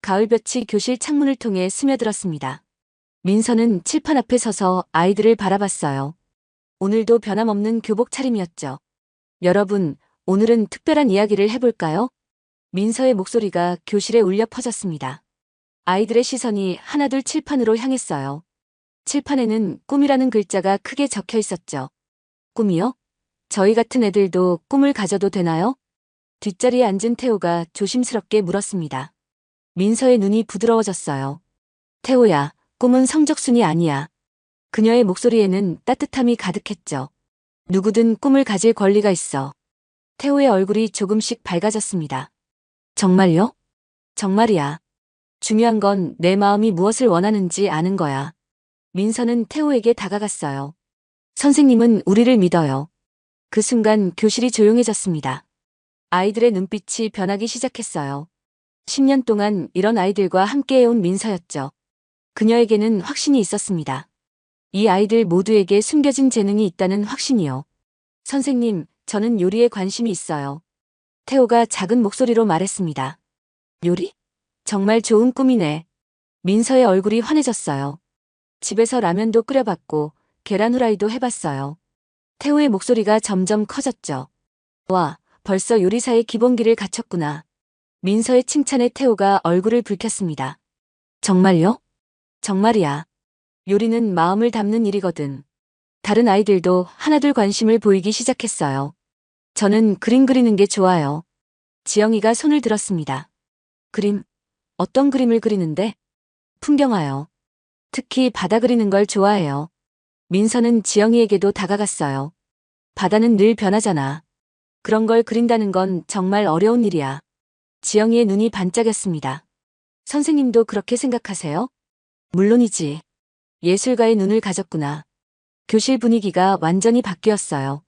가을볕이 교실 창문을 통해 스며들었습니다. 민서는 칠판 앞에 서서 아이들을 바라봤어요. 오늘도 변함없는 교복 차림이었죠. 여러분, 오늘은 특별한 이야기를 해볼까요? 민서의 목소리가 교실에 울려 퍼졌습니다. 아이들의 시선이 하나둘 칠판으로 향했어요. 칠판에는 꿈이라는 글자가 크게 적혀 있었죠. 꿈이요? 저희 같은 애들도 꿈을 가져도 되나요? 뒷자리에 앉은 태호가 조심스럽게 물었습니다. 민서의 눈이 부드러워졌어요. 태호야, 꿈은 성적순이 아니야. 그녀의 목소리에는 따뜻함이 가득했죠. 누구든 꿈을 가질 권리가 있어. 태호의 얼굴이 조금씩 밝아졌습니다. 정말요? 정말이야. 중요한 건 내 마음이 무엇을 원하는지 아는 거야. 민서는 태호에게 다가갔어요. 선생님은 우리를 믿어요. 그 순간 교실이 조용해졌습니다. 아이들의 눈빛이 변하기 시작했어요. 10년 동안 이런 아이들과 함께해온 민서였죠. 그녀에게는 확신이 있었습니다. 이 아이들 모두에게 숨겨진 재능이 있다는 확신이요. 선생님, 저는 요리에 관심이 있어요. 태호가 작은 목소리로 말했습니다. 요리? 정말 좋은 꿈이네. 민서의 얼굴이 환해졌어요. 집에서 라면도 끓여봤고 계란 후라이도 해봤어요. 태호의 목소리가 점점 커졌죠. 와, 벌써 요리사의 기본기를 갖췄구나. 민서의 칭찬에 태호가 얼굴을 붉혔습니다. 정말요? 정말이야. 요리는 마음을 담는 일이거든. 다른 아이들도 하나둘 관심을 보이기 시작했어요. 저는 그림 그리는 게 좋아요. 지영이가 손을 들었습니다. 그림? 어떤 그림을 그리는데? 풍경화요. 특히 바다 그리는 걸 좋아해요. 민서는 지영이에게도 다가갔어요. 바다는 늘 변하잖아. 그런 걸 그린다는 건 정말 어려운 일이야. 지영이의 눈이 반짝였습니다. 선생님도 그렇게 생각하세요? 물론이지. 예술가의 눈을 가졌구나. 교실 분위기가 완전히 바뀌었어요.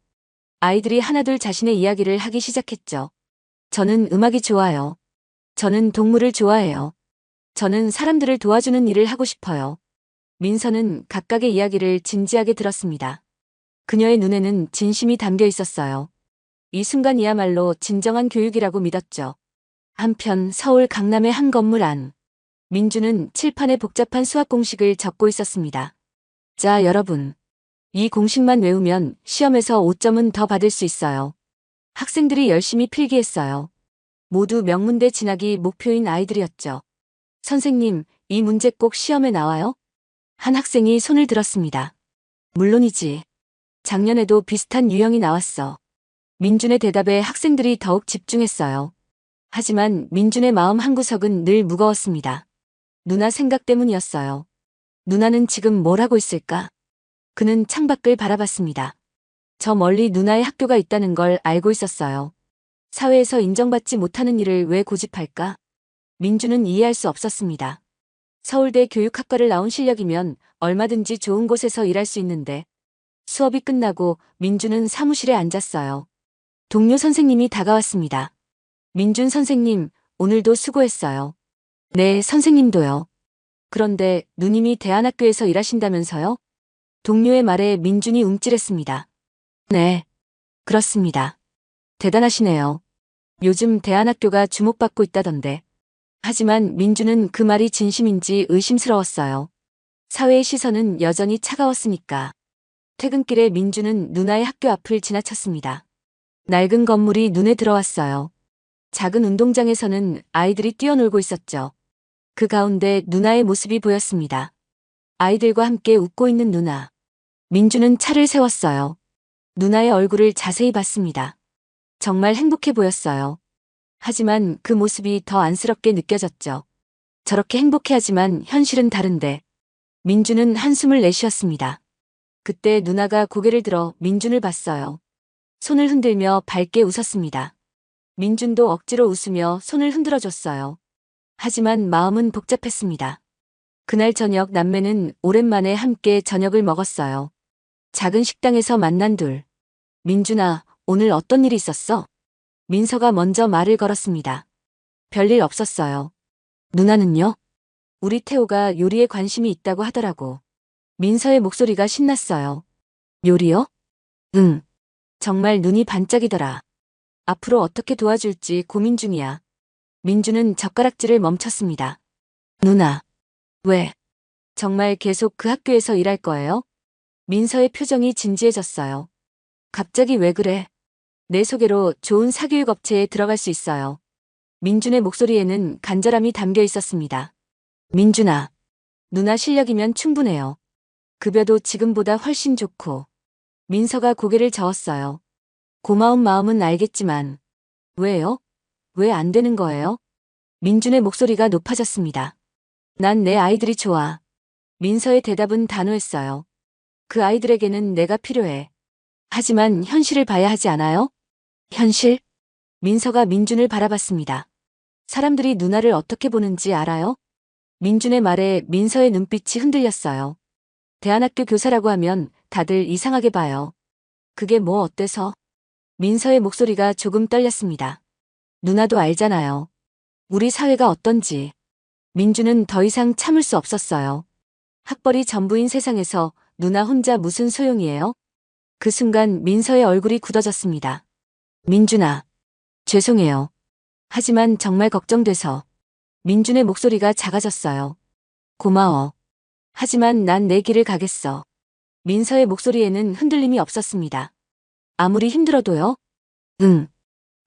아이들이 하나둘 자신의 이야기를 하기 시작했죠. 저는 음악이 좋아요. 저는 동물을 좋아해요. 저는 사람들을 도와주는 일을 하고 싶어요. 민서는 각각의 이야기를 진지하게 들었습니다. 그녀의 눈에는 진심이 담겨 있었어요. 이 순간이야말로 진정한 교육이라고 믿었죠. 한편 서울 강남의 한 건물 안. 민주는 칠판에 복잡한 수학 공식을 적고 있었습니다. 자, 여러분. 이 공식만 외우면 시험에서 5점은 더 받을 수 있어요. 학생들이 열심히 필기했어요. 모두 명문대 진학이 목표인 아이들이었죠. 선생님, 이 문제 꼭 시험에 나와요? 한 학생이 손을 들었습니다. 물론이지. 작년에도 비슷한 유형이 나왔어. 민준의 대답에 학생들이 더욱 집중했어요. 하지만 민준의 마음 한구석은 늘 무거웠습니다. 누나 생각 때문이었어요. 누나는 지금 뭘 하고 있을까? 그는 창밖을 바라봤습니다. 저 멀리 누나의 학교가 있다는 걸 알고 있었어요. 사회에서 인정받지 못하는 일을 왜 고집할까? 민주는 이해할 수 없었습니다. 서울대 교육학과를 나온 실력이면 얼마든지 좋은 곳에서 일할 수 있는데. 수업이 끝나고 민주는 사무실에 앉았어요. 동료 선생님이 다가왔습니다. 민준 선생님, 오늘도 수고했어요. 네, 선생님도요. 그런데 누님이 대안학교에서 일하신다면서요? 동료의 말에 민준이 움찔했습니다. 네, 그렇습니다. 대단하시네요. 요즘 대안학교가 주목받고 있다던데. 하지만 민주는 그 말이 진심인지 의심스러웠어요. 사회의 시선은 여전히 차가웠으니까. 퇴근길에 민주는 누나의 학교 앞을 지나쳤습니다. 낡은 건물이 눈에 들어왔어요. 작은 운동장에서는 아이들이 뛰어놀고 있었죠. 그 가운데 누나의 모습이 보였습니다. 아이들과 함께 웃고 있는 누나. 민주는 차를 세웠어요. 누나의 얼굴을 자세히 봤습니다. 정말 행복해 보였어요. 하지만 그 모습이 더 안쓰럽게 느껴졌죠. 저렇게 행복해하지만 현실은 다른데. 민주는 한숨을 내쉬었습니다. 그때 누나가 고개를 들어 민준을 봤어요. 손을 흔들며 밝게 웃었습니다. 민준도 억지로 웃으며 손을 흔들어줬어요. 하지만 마음은 복잡했습니다. 그날 저녁 남매는 오랜만에 함께 저녁을 먹었어요. 작은 식당에서 만난 둘. 민준아, 오늘 어떤 일이 있었어? 민서가 먼저 말을 걸었습니다. 별일 없었어요. 누나는요? 우리 태호가 요리에 관심이 있다고 하더라고. 민서의 목소리가 신났어요. 요리요? 응. 정말 눈이 반짝이더라. 앞으로 어떻게 도와줄지 고민 중이야. 민주는 젓가락질을 멈췄습니다. 누나, 왜? 정말 계속 그 학교에서 일할 거예요? 민서의 표정이 진지해졌어요. 갑자기 왜 그래? 내 소개로 좋은 사교육 업체에 들어갈 수 있어요. 민준의 목소리에는 간절함이 담겨 있었습니다. 민준아, 누나 실력이면 충분해요. 급여도 지금보다 훨씬 좋고. 민서가 고개를 저었어요. 고마운 마음은 알겠지만, 왜요? 왜 안 되는 거예요? 민준의 목소리가 높아졌습니다. 난 내 아이들이 좋아. 민서의 대답은 단호했어요. 그 아이들에게는 내가 필요해. 하지만 현실을 봐야 하지 않아요? 현실? 민서가 민준을 바라봤습니다. 사람들이 누나를 어떻게 보는지 알아요? 민준의 말에 민서의 눈빛이 흔들렸어요. 대안학교 교사라고 하면 다들 이상하게 봐요. 그게 뭐 어때서? 민서의 목소리가 조금 떨렸습니다. 누나도 알잖아요. 우리 사회가 어떤지. 민준은 더 이상 참을 수 없었어요. 학벌이 전부인 세상에서 누나 혼자 무슨 소용이에요? 그 순간 민서의 얼굴이 굳어졌습니다. 민준아, 죄송해요. 하지만 정말 걱정돼서. 민준의 목소리가 작아졌어요. 고마워. 하지만 난 내 길을 가겠어. 민서의 목소리에는 흔들림이 없었습니다. 아무리 힘들어도요? 응.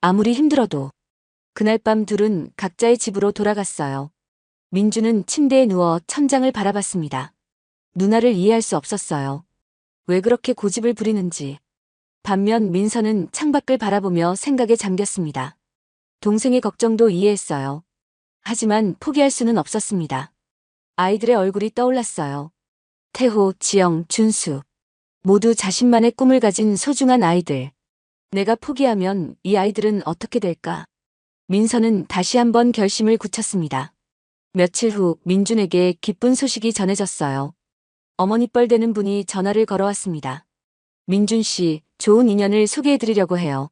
아무리 힘들어도. 그날 밤 둘은 각자의 집으로 돌아갔어요. 민준은 침대에 누워 천장을 바라봤습니다. 누나를 이해할 수 없었어요. 왜 그렇게 고집을 부리는지. 반면 민서는 창밖을 바라보며 생각에 잠겼습니다. 동생의 걱정도 이해했어요. 하지만 포기할 수는 없었습니다. 아이들의 얼굴이 떠올랐어요. 태호, 지영, 준수. 모두 자신만의 꿈을 가진 소중한 아이들. 내가 포기하면 이 아이들은 어떻게 될까? 민서는 다시 한번 결심을 굳혔습니다. 며칠 후 민준에게 기쁜 소식이 전해졌어요. 어머니 뻘되는 분이 전화를 걸어왔습니다. 민준 씨, 좋은 인연을 소개해드리려고 해요.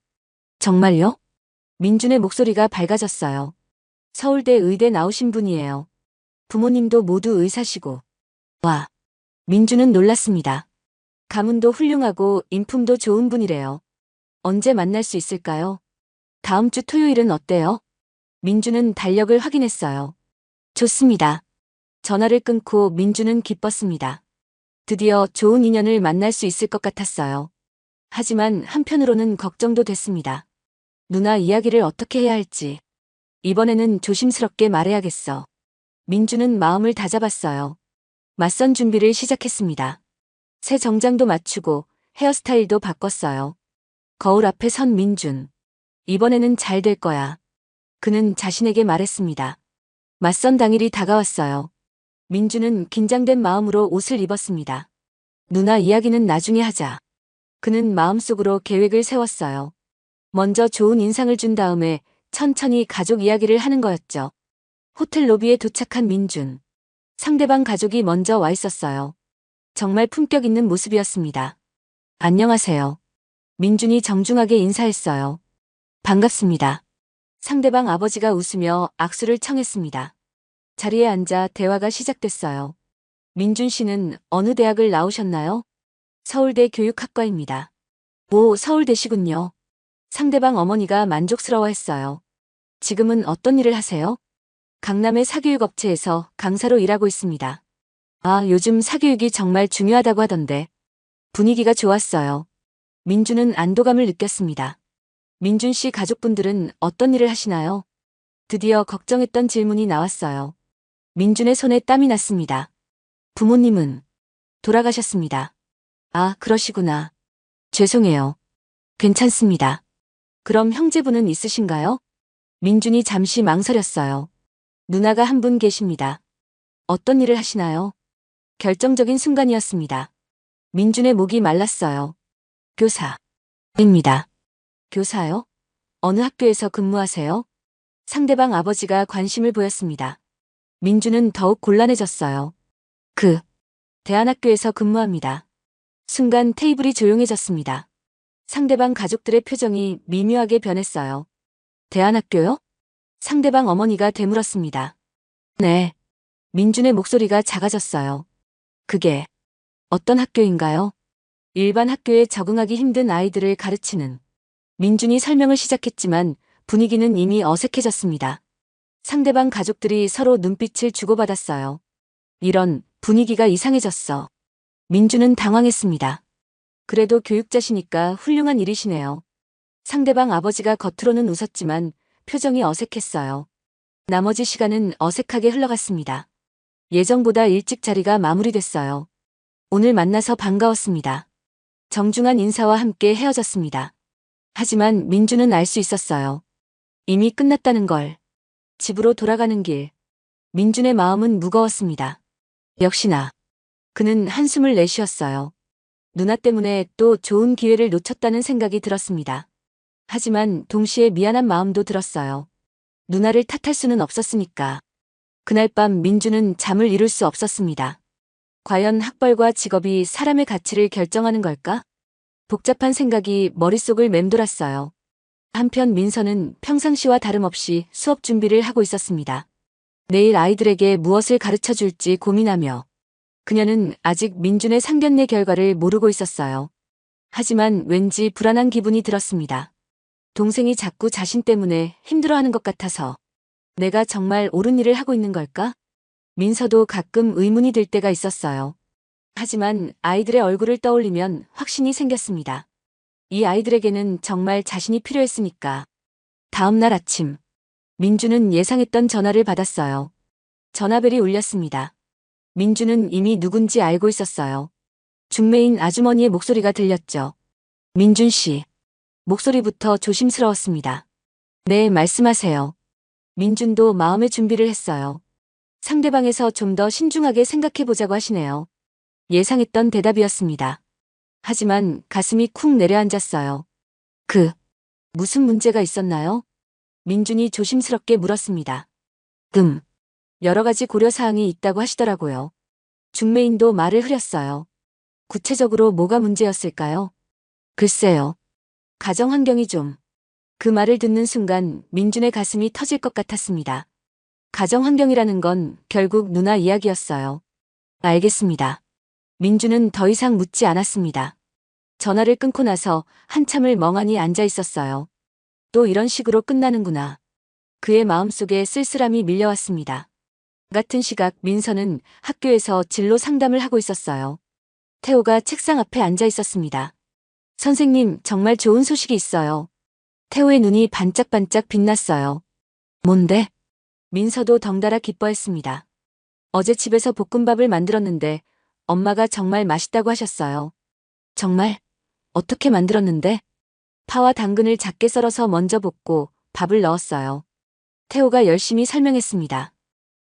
정말요? 민준의 목소리가 밝아졌어요. 서울대 의대 나오신 분이에요. 부모님도 모두 의사시고. 와. 민준은 놀랐습니다. 가문도 훌륭하고 인품도 좋은 분이래요. 언제 만날 수 있을까요? 다음 주 토요일은 어때요? 민준은 달력을 확인했어요. 좋습니다. 전화를 끊고 민준은 기뻤습니다. 드디어 좋은 인연을 만날 수 있을 것 같았어요. 하지만 한편으로는 걱정도 됐습니다. 누나 이야기를 어떻게 해야 할지. 이번에는 조심스럽게 말해야겠어. 민준은 마음을 다잡았어요. 맞선 준비를 시작했습니다. 새 정장도 맞추고 헤어스타일도 바꿨어요. 거울 앞에 선 민준. 이번에는 잘 될 거야. 그는 자신에게 말했습니다. 맞선 당일이 다가왔어요. 민준은 긴장된 마음으로 옷을 입었습니다. 누나 이야기는 나중에 하자. 그는 마음속으로 계획을 세웠어요. 먼저 좋은 인상을 준 다음에 천천히 가족 이야기를 하는 거였죠. 호텔 로비에 도착한 민준. 상대방 가족이 먼저 와 있었어요. 정말 품격 있는 모습이었습니다. 안녕하세요. 민준이 정중하게 인사했어요. 반갑습니다. 상대방 아버지가 웃으며 악수를 청했습니다. 자리에 앉아 대화가 시작됐어요. 민준 씨는 어느 대학을 나오셨나요? 서울대 교육학과입니다. 오, 서울대시군요. 상대방 어머니가 만족스러워했어요. 지금은 어떤 일을 하세요? 강남의 사교육 업체에서 강사로 일하고 있습니다. 아, 요즘 사교육이 정말 중요하다고 하던데. 분위기가 좋았어요. 민준은 안도감을 느꼈습니다. 민준 씨 가족분들은 어떤 일을 하시나요? 드디어 걱정했던 질문이 나왔어요. 민준의 손에 땀이 났습니다. 부모님은 돌아가셨습니다. 아, 그러시구나. 죄송해요. 괜찮습니다. 그럼 형제분은 있으신가요? 민준이 잠시 망설였어요. 누나가 한 분 계십니다. 어떤 일을 하시나요? 결정적인 순간이었습니다. 민준의 목이 말랐어요. 교사입니다. 교사요? 어느 학교에서 근무하세요? 상대방 아버지가 관심을 보였습니다. 민준은 더욱 곤란해졌어요. 대안학교에서 근무합니다. 순간 테이블이 조용해졌습니다. 상대방 가족들의 표정이 미묘하게 변했어요. 대안학교요? 상대방 어머니가 되물었습니다. 네. 민준의 목소리가 작아졌어요. 그게 어떤 학교인가요? 일반 학교에 적응하기 힘든 아이들을 가르치는. 민준이 설명을 시작했지만 분위기는 이미 어색해졌습니다. 상대방 가족들이 서로 눈빛을 주고받았어요. 이런 분위기가 이상해졌어. 민주는 당황했습니다. 그래도 교육자시니까 훌륭한 일이시네요. 상대방 아버지가 겉으로는 웃었지만 표정이 어색했어요. 나머지 시간은 어색하게 흘러갔습니다. 예정보다 일찍 자리가 마무리됐어요. 오늘 만나서 반가웠습니다. 정중한 인사와 함께 헤어졌습니다. 하지만 민주는 알 수 있었어요. 이미 끝났다는 걸. 집으로 돌아가는 길. 민준의 마음은 무거웠습니다. 역시나. 그는 한숨을 내쉬었어요. 누나 때문에 또 좋은 기회를 놓쳤다는 생각이 들었습니다. 하지만 동시에 미안한 마음도 들었어요. 누나를 탓할 수는 없었으니까. 그날 밤 민주는 잠을 이룰 수 없었습니다. 과연 학벌과 직업이 사람의 가치를 결정하는 걸까? 복잡한 생각이 머릿속을 맴돌았어요. 한편 민서는 평상시와 다름없이 수업 준비를 하고 있었습니다. 내일 아이들에게 무엇을 가르쳐 줄지 고민하며 그녀는 아직 민준의 상견례 결과를 모르고 있었어요. 하지만 왠지 불안한 기분이 들었습니다. 동생이 자꾸 자신 때문에 힘들어하는 것 같아서 내가 정말 옳은 일을 하고 있는 걸까? 민서도 가끔 의문이 들 때가 있었어요. 하지만 아이들의 얼굴을 떠올리면 확신이 생겼습니다. 이 아이들에게는 정말 자신이 필요했으니까. 다음 날 아침, 민주는 예상했던 전화를 받았어요. 전화벨이 울렸습니다. 민주는 이미 누군지 알고 있었어요. 중매인 아주머니의 목소리가 들렸죠. 민준 씨. 목소리부터 조심스러웠습니다. 네, 말씀하세요. 민준도 마음의 준비를 했어요. 상대방에서 좀 더 신중하게 생각해보자고 하시네요. 예상했던 대답이었습니다. 하지만 가슴이 쿵 내려앉았어요. 무슨 문제가 있었나요? 민준이 조심스럽게 물었습니다. 여러 가지 고려사항이 있다고 하시더라고요. 중매인도 말을 흐렸어요. 구체적으로 뭐가 문제였을까요? 글쎄요. 가정 환경이 좀. 그 말을 듣는 순간 민준의 가슴이 터질 것 같았습니다. 가정 환경이라는 건 결국 누나 이야기였어요. 알겠습니다. 민준은 더 이상 묻지 않았습니다. 전화를 끊고 나서 한참을 멍하니 앉아 있었어요. 또 이런 식으로 끝나는구나. 그의 마음속에 쓸쓸함이 밀려왔습니다. 같은 시각 민서는 학교에서 진로 상담을 하고 있었어요. 태호가 책상 앞에 앉아 있었습니다. 선생님, 정말 좋은 소식이 있어요. 태호의 눈이 반짝반짝 빛났어요. 뭔데? 민서도 덩달아 기뻐했습니다. 어제 집에서 볶음밥을 만들었는데 엄마가 정말 맛있다고 하셨어요. 정말? 어떻게 만들었는데? 파와 당근을 작게 썰어서 먼저 볶고 밥을 넣었어요. 태호가 열심히 설명했습니다.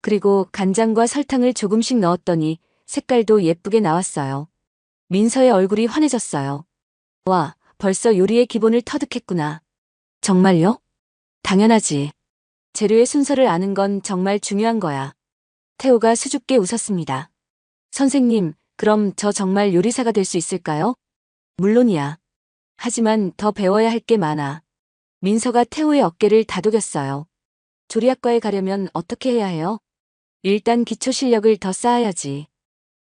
그리고 간장과 설탕을 조금씩 넣었더니 색깔도 예쁘게 나왔어요. 민서의 얼굴이 환해졌어요. 와, 벌써 요리의 기본을 터득했구나. 정말요? 당연하지. 재료의 순서를 아는 건 정말 중요한 거야. 태호가 수줍게 웃었습니다. 선생님, 그럼 저 정말 요리사가 될 수 있을까요? 물론이야. 하지만 더 배워야 할 게 많아. 민서가 태호의 어깨를 다독였어요. 조리학과에 가려면 어떻게 해야 해요? 일단 기초 실력을 더 쌓아야지.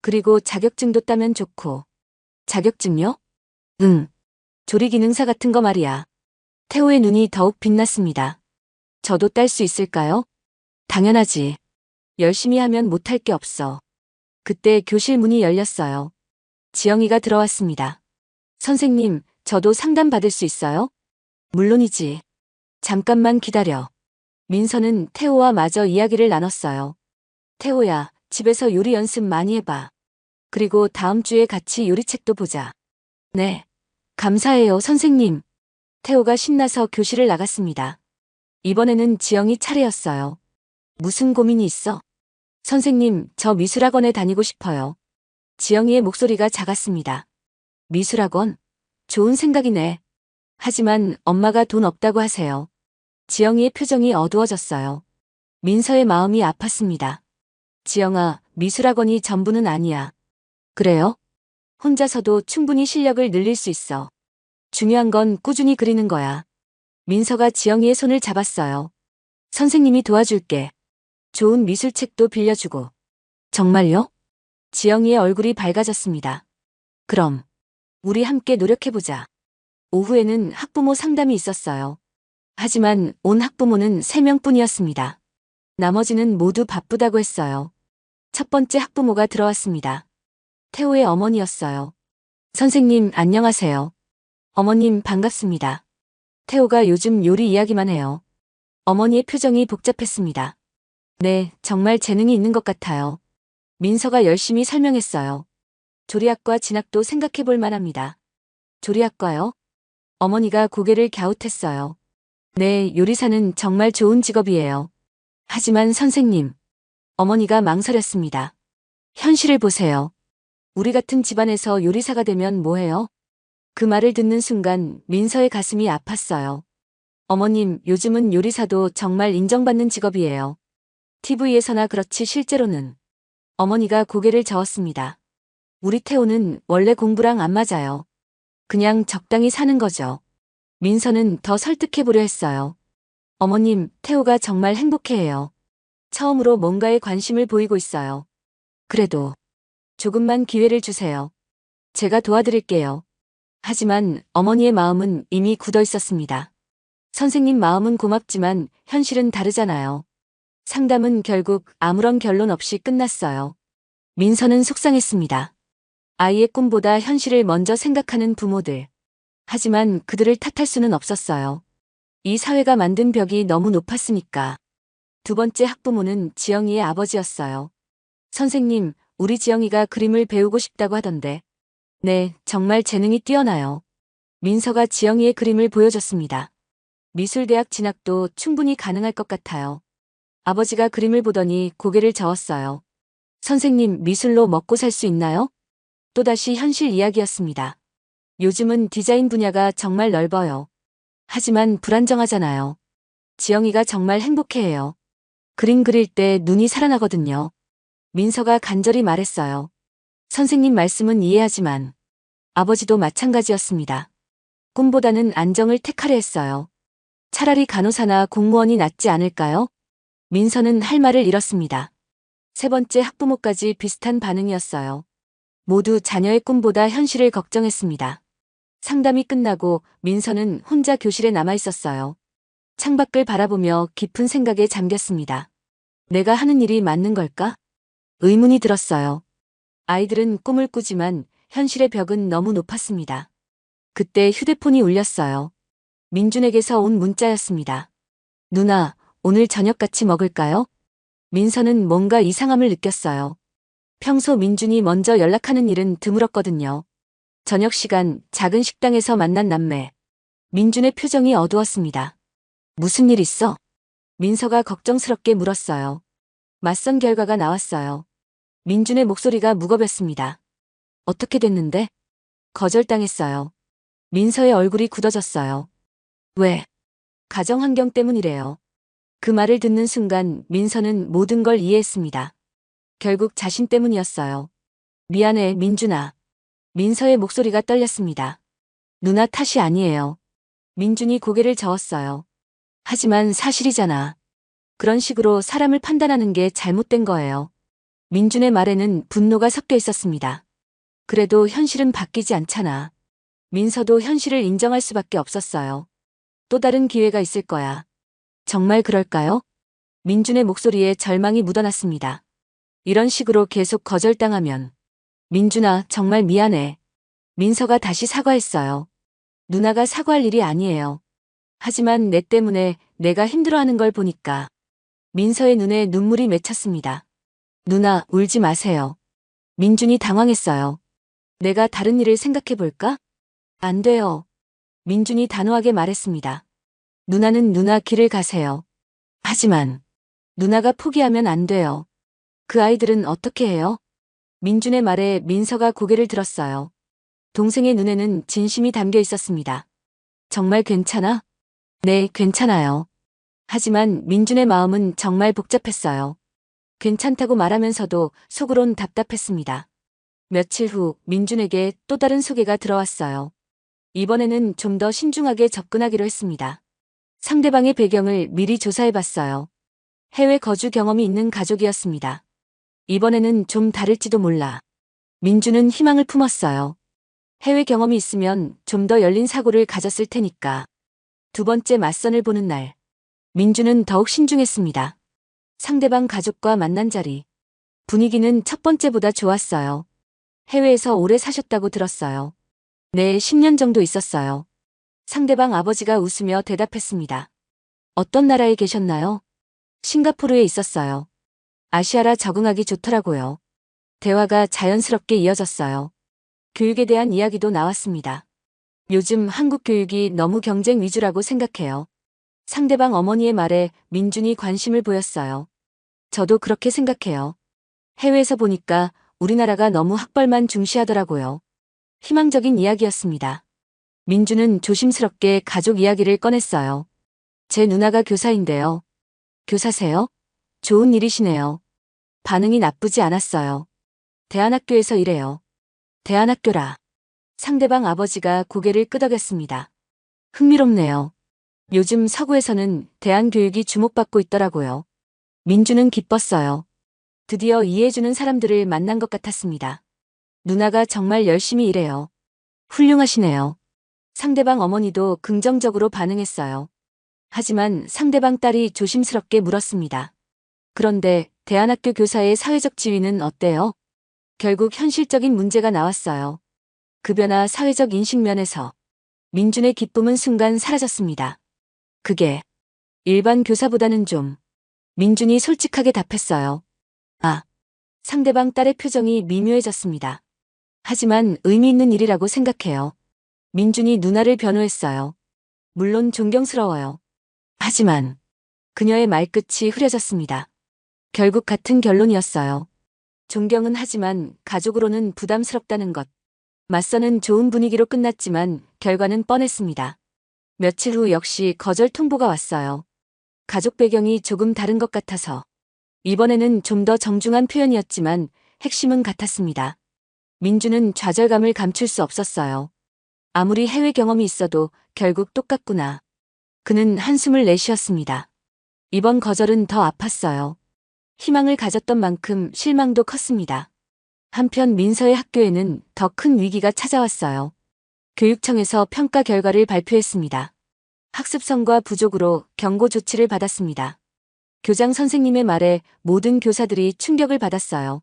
그리고 자격증도 따면 좋고. 자격증요? 응. 조리기능사 같은 거 말이야. 태호의 눈이 더욱 빛났습니다. 저도 딸 수 있을까요? 당연하지. 열심히 하면 못할 게 없어. 그때 교실 문이 열렸어요. 지영이가 들어왔습니다. 선생님, 저도 상담 받을 수 있어요? 물론이지. 잠깐만 기다려. 민서는 태호와 마저 이야기를 나눴어요. 태호야, 집에서 요리 연습 많이 해봐. 그리고 다음 주에 같이 요리책도 보자. 네. 감사해요, 선생님. 태호가 신나서 교실을 나갔습니다. 이번에는 지영이 차례였어요. 무슨 고민이 있어? 선생님, 저 미술학원에 다니고 싶어요. 지영이의 목소리가 작았습니다. 미술학원? 좋은 생각이네. 하지만 엄마가 돈 없다고 하세요. 지영이의 표정이 어두워졌어요. 민서의 마음이 아팠습니다. 지영아, 미술학원이 전부는 아니야. 그래요? 혼자서도 충분히 실력을 늘릴 수 있어. 중요한 건 꾸준히 그리는 거야. 민서가 지영이의 손을 잡았어요. 선생님이 도와줄게. 좋은 미술책도 빌려주고. 정말요? 지영이의 얼굴이 밝아졌습니다. 그럼 우리 함께 노력해보자. 오후에는 학부모 상담이 있었어요. 하지만 온 학부모는 3명뿐이었습니다. 나머지는 모두 바쁘다고 했어요. 첫 번째 학부모가 들어왔습니다. 태호의 어머니였어요. 선생님, 안녕하세요. 어머님, 반갑습니다. 태호가 요즘 요리 이야기만 해요. 어머니의 표정이 복잡했습니다. 네, 정말 재능이 있는 것 같아요. 민서가 열심히 설명했어요. 조리학과 진학도 생각해 볼 만합니다. 조리학과요? 어머니가 고개를 갸웃했어요. 네, 요리사는 정말 좋은 직업이에요. 하지만 선생님, 어머니가 망설였습니다. 현실을 보세요. 우리 같은 집안에서 요리사가 되면 뭐해요? 그 말을 듣는 순간 민서의 가슴이 아팠어요. 어머님, 요즘은 요리사도 정말 인정받는 직업이에요. TV에서나 그렇지 실제로는. 어머니가 고개를 저었습니다. 우리 태호는 원래 공부랑 안 맞아요. 그냥 적당히 사는 거죠. 민서는 더 설득해보려 했어요. 어머님, 태호가 정말 행복해해요. 처음으로 뭔가에 관심을 보이고 있어요. 그래도 조금만 기회를 주세요. 제가 도와드릴게요. 하지만 어머니의 마음은 이미 굳어 있었습니다. 선생님 마음은 고맙지만 현실은 다르잖아요. 상담은 결국 아무런 결론 없이 끝났어요. 민서는 속상했습니다. 아이의 꿈보다 현실을 먼저 생각하는 부모들. 하지만 그들을 탓할 수는 없었어요. 이 사회가 만든 벽이 너무 높았으니까. 두 번째 학부모는 지영이의 아버지였어요. 선생님, 우리 지영이가 그림을 배우고 싶다고 하던데. 네, 정말 재능이 뛰어나요. 민서가 지영이의 그림을 보여줬습니다. 미술대학 진학도 충분히 가능할 것 같아요. 아버지가 그림을 보더니 고개를 저었어요. 선생님, 미술로 먹고 살 수 있나요? 또다시 현실 이야기였습니다. 요즘은 디자인 분야가 정말 넓어요. 하지만 불안정하잖아요. 지영이가 정말 행복해해요. 그림 그릴 때 눈이 살아나거든요. 민서가 간절히 말했어요. 선생님 말씀은 이해하지만 아버지도 마찬가지였습니다. 꿈보다는 안정을 택하려 했어요. 차라리 간호사나 공무원이 낫지 않을까요? 민서는 할 말을 잃었습니다. 세 번째 학부모까지 비슷한 반응이었어요. 모두 자녀의 꿈보다 현실을 걱정했습니다. 상담이 끝나고 민서는 혼자 교실에 남아 있었어요. 창밖을 바라보며 깊은 생각에 잠겼습니다. 내가 하는 일이 맞는 걸까? 의문이 들었어요. 아이들은 꿈을 꾸지만 현실의 벽은 너무 높았습니다. 그때 휴대폰이 울렸어요. 민준에게서 온 문자였습니다. 누나, 오늘 저녁 같이 먹을까요? 민서는 뭔가 이상함을 느꼈어요. 평소 민준이 먼저 연락하는 일은 드물었거든요. 저녁 시간 작은 식당에서 만난 남매. 민준의 표정이 어두웠습니다. 무슨 일 있어? 민서가 걱정스럽게 물었어요. 맞선 결과가 나왔어요. 민준의 목소리가 무겁였습니다. 어떻게 됐는데? 거절당했어요. 민서의 얼굴이 굳어졌어요. 왜? 가정 환경 때문이래요. 그 말을 듣는 순간 민서는 모든 걸 이해했습니다. 결국 자신 때문이었어요. 미안해, 민준아. 민서의 목소리가 떨렸습니다. 누나 탓이 아니에요. 민준이 고개를 저었어요. 하지만 사실이잖아. 그런 식으로 사람을 판단하는 게 잘못된 거예요. 민준의 말에는 분노가 섞여 있었습니다. 그래도 현실은 바뀌지 않잖아. 민서도 현실을 인정할 수밖에 없었어요. 또 다른 기회가 있을 거야. 정말 그럴까요? 민준의 목소리에 절망이 묻어났습니다. 이런 식으로 계속 거절당하면. 민준아, 정말 미안해. 민서가 다시 사과했어요. 누나가 사과할 일이 아니에요. 하지만 내 때문에 내가 힘들어하는 걸 보니까. 민서의 눈에 눈물이 맺혔습니다. 누나, 울지 마세요. 민준이 당황했어요. 내가 다른 일을 생각해 볼까? 안 돼요. 민준이 단호하게 말했습니다. 누나는 누나 길을 가세요. 하지만 누나가 포기하면 안 돼요. 그 아이들은 어떻게 해요? 민준의 말에 민서가 고개를 들었어요. 동생의 눈에는 진심이 담겨 있었습니다. 정말 괜찮아? 네, 괜찮아요. 하지만 민준의 마음은 정말 복잡했어요. 괜찮다고 말하면서도 속으론 답답했습니다. 며칠 후 민준에게 또 다른 소개가 들어왔어요. 이번에는 좀 더 신중하게 접근하기로 했습니다. 상대방의 배경을 미리 조사해봤어요. 해외 거주 경험이 있는 가족이었습니다. 이번에는 좀 다를지도 몰라. 민준은 희망을 품었어요. 해외 경험이 있으면 좀 더 열린 사고를 가졌을 테니까. 두 번째 맞선을 보는 날. 민준은 더욱 신중했습니다. 상대방 가족과 만난 자리. 분위기는 첫 번째보다 좋았어요. 해외에서 오래 사셨다고 들었어요. 네, 10년 정도 있었어요. 상대방 아버지가 웃으며 대답했습니다. 어떤 나라에 계셨나요? 싱가포르에 있었어요. 아시아라 적응하기 좋더라고요. 대화가 자연스럽게 이어졌어요. 교육에 대한 이야기도 나왔습니다. 요즘 한국 교육이 너무 경쟁 위주라고 생각해요. 상대방 어머니의 말에 민준이 관심을 보였어요. 저도 그렇게 생각해요. 해외에서 보니까 우리나라가 너무 학벌만 중시하더라고요. 희망적인 이야기였습니다. 민준은 조심스럽게 가족 이야기를 꺼냈어요. 제 누나가 교사인데요. 교사세요? 좋은 일이시네요. 반응이 나쁘지 않았어요. 대안학교에서 일해요. 대안학교라. 상대방 아버지가 고개를 끄덕였습니다. 흥미롭네요. 요즘 서구에서는 대안교육이 주목받고 있더라고요. 민주는 기뻤어요. 드디어 이해해주는 사람들을 만난 것 같았습니다. 누나가 정말 열심히 일해요. 훌륭하시네요. 상대방 어머니도 긍정적으로 반응했어요. 하지만 상대방 딸이 조심스럽게 물었습니다. 그런데 대안학교 교사의 사회적 지위는 어때요? 결국 현실적인 문제가 나왔어요. 급여나 사회적 인식면에서 민준의 기쁨은 순간 사라졌습니다. 그게 일반 교사보다는 좀. 민준이 솔직하게 답했어요. 아, 상대방 딸의 표정이 미묘해졌습니다. 하지만 의미 있는 일이라고 생각해요. 민준이 누나를 변호했어요. 물론 존경스러워요. 하지만 그녀의 말끝이 흐려졌습니다. 결국 같은 결론이었어요. 존경은 하지만 가족으로는 부담스럽다는 것. 맞서는 좋은 분위기로 끝났지만 결과는 뻔했습니다. 며칠 후 역시 거절 통보가 왔어요. 가족 배경이 조금 다른 것 같아서. 이번에는 좀 더 정중한 표현이었지만 핵심은 같았습니다. 민주는 좌절감을 감출 수 없었어요. 아무리 해외 경험이 있어도 결국 똑같구나. 그는 한숨을 내쉬었습니다. 이번 거절은 더 아팠어요. 희망을 가졌던 만큼 실망도 컸습니다. 한편 민서의 학교에는 더 큰 위기가 찾아왔어요. 교육청에서 평가 결과를 발표했습니다. 학습성과 부족으로 경고 조치를 받았습니다. 교장 선생님의 말에 모든 교사들이 충격을 받았어요.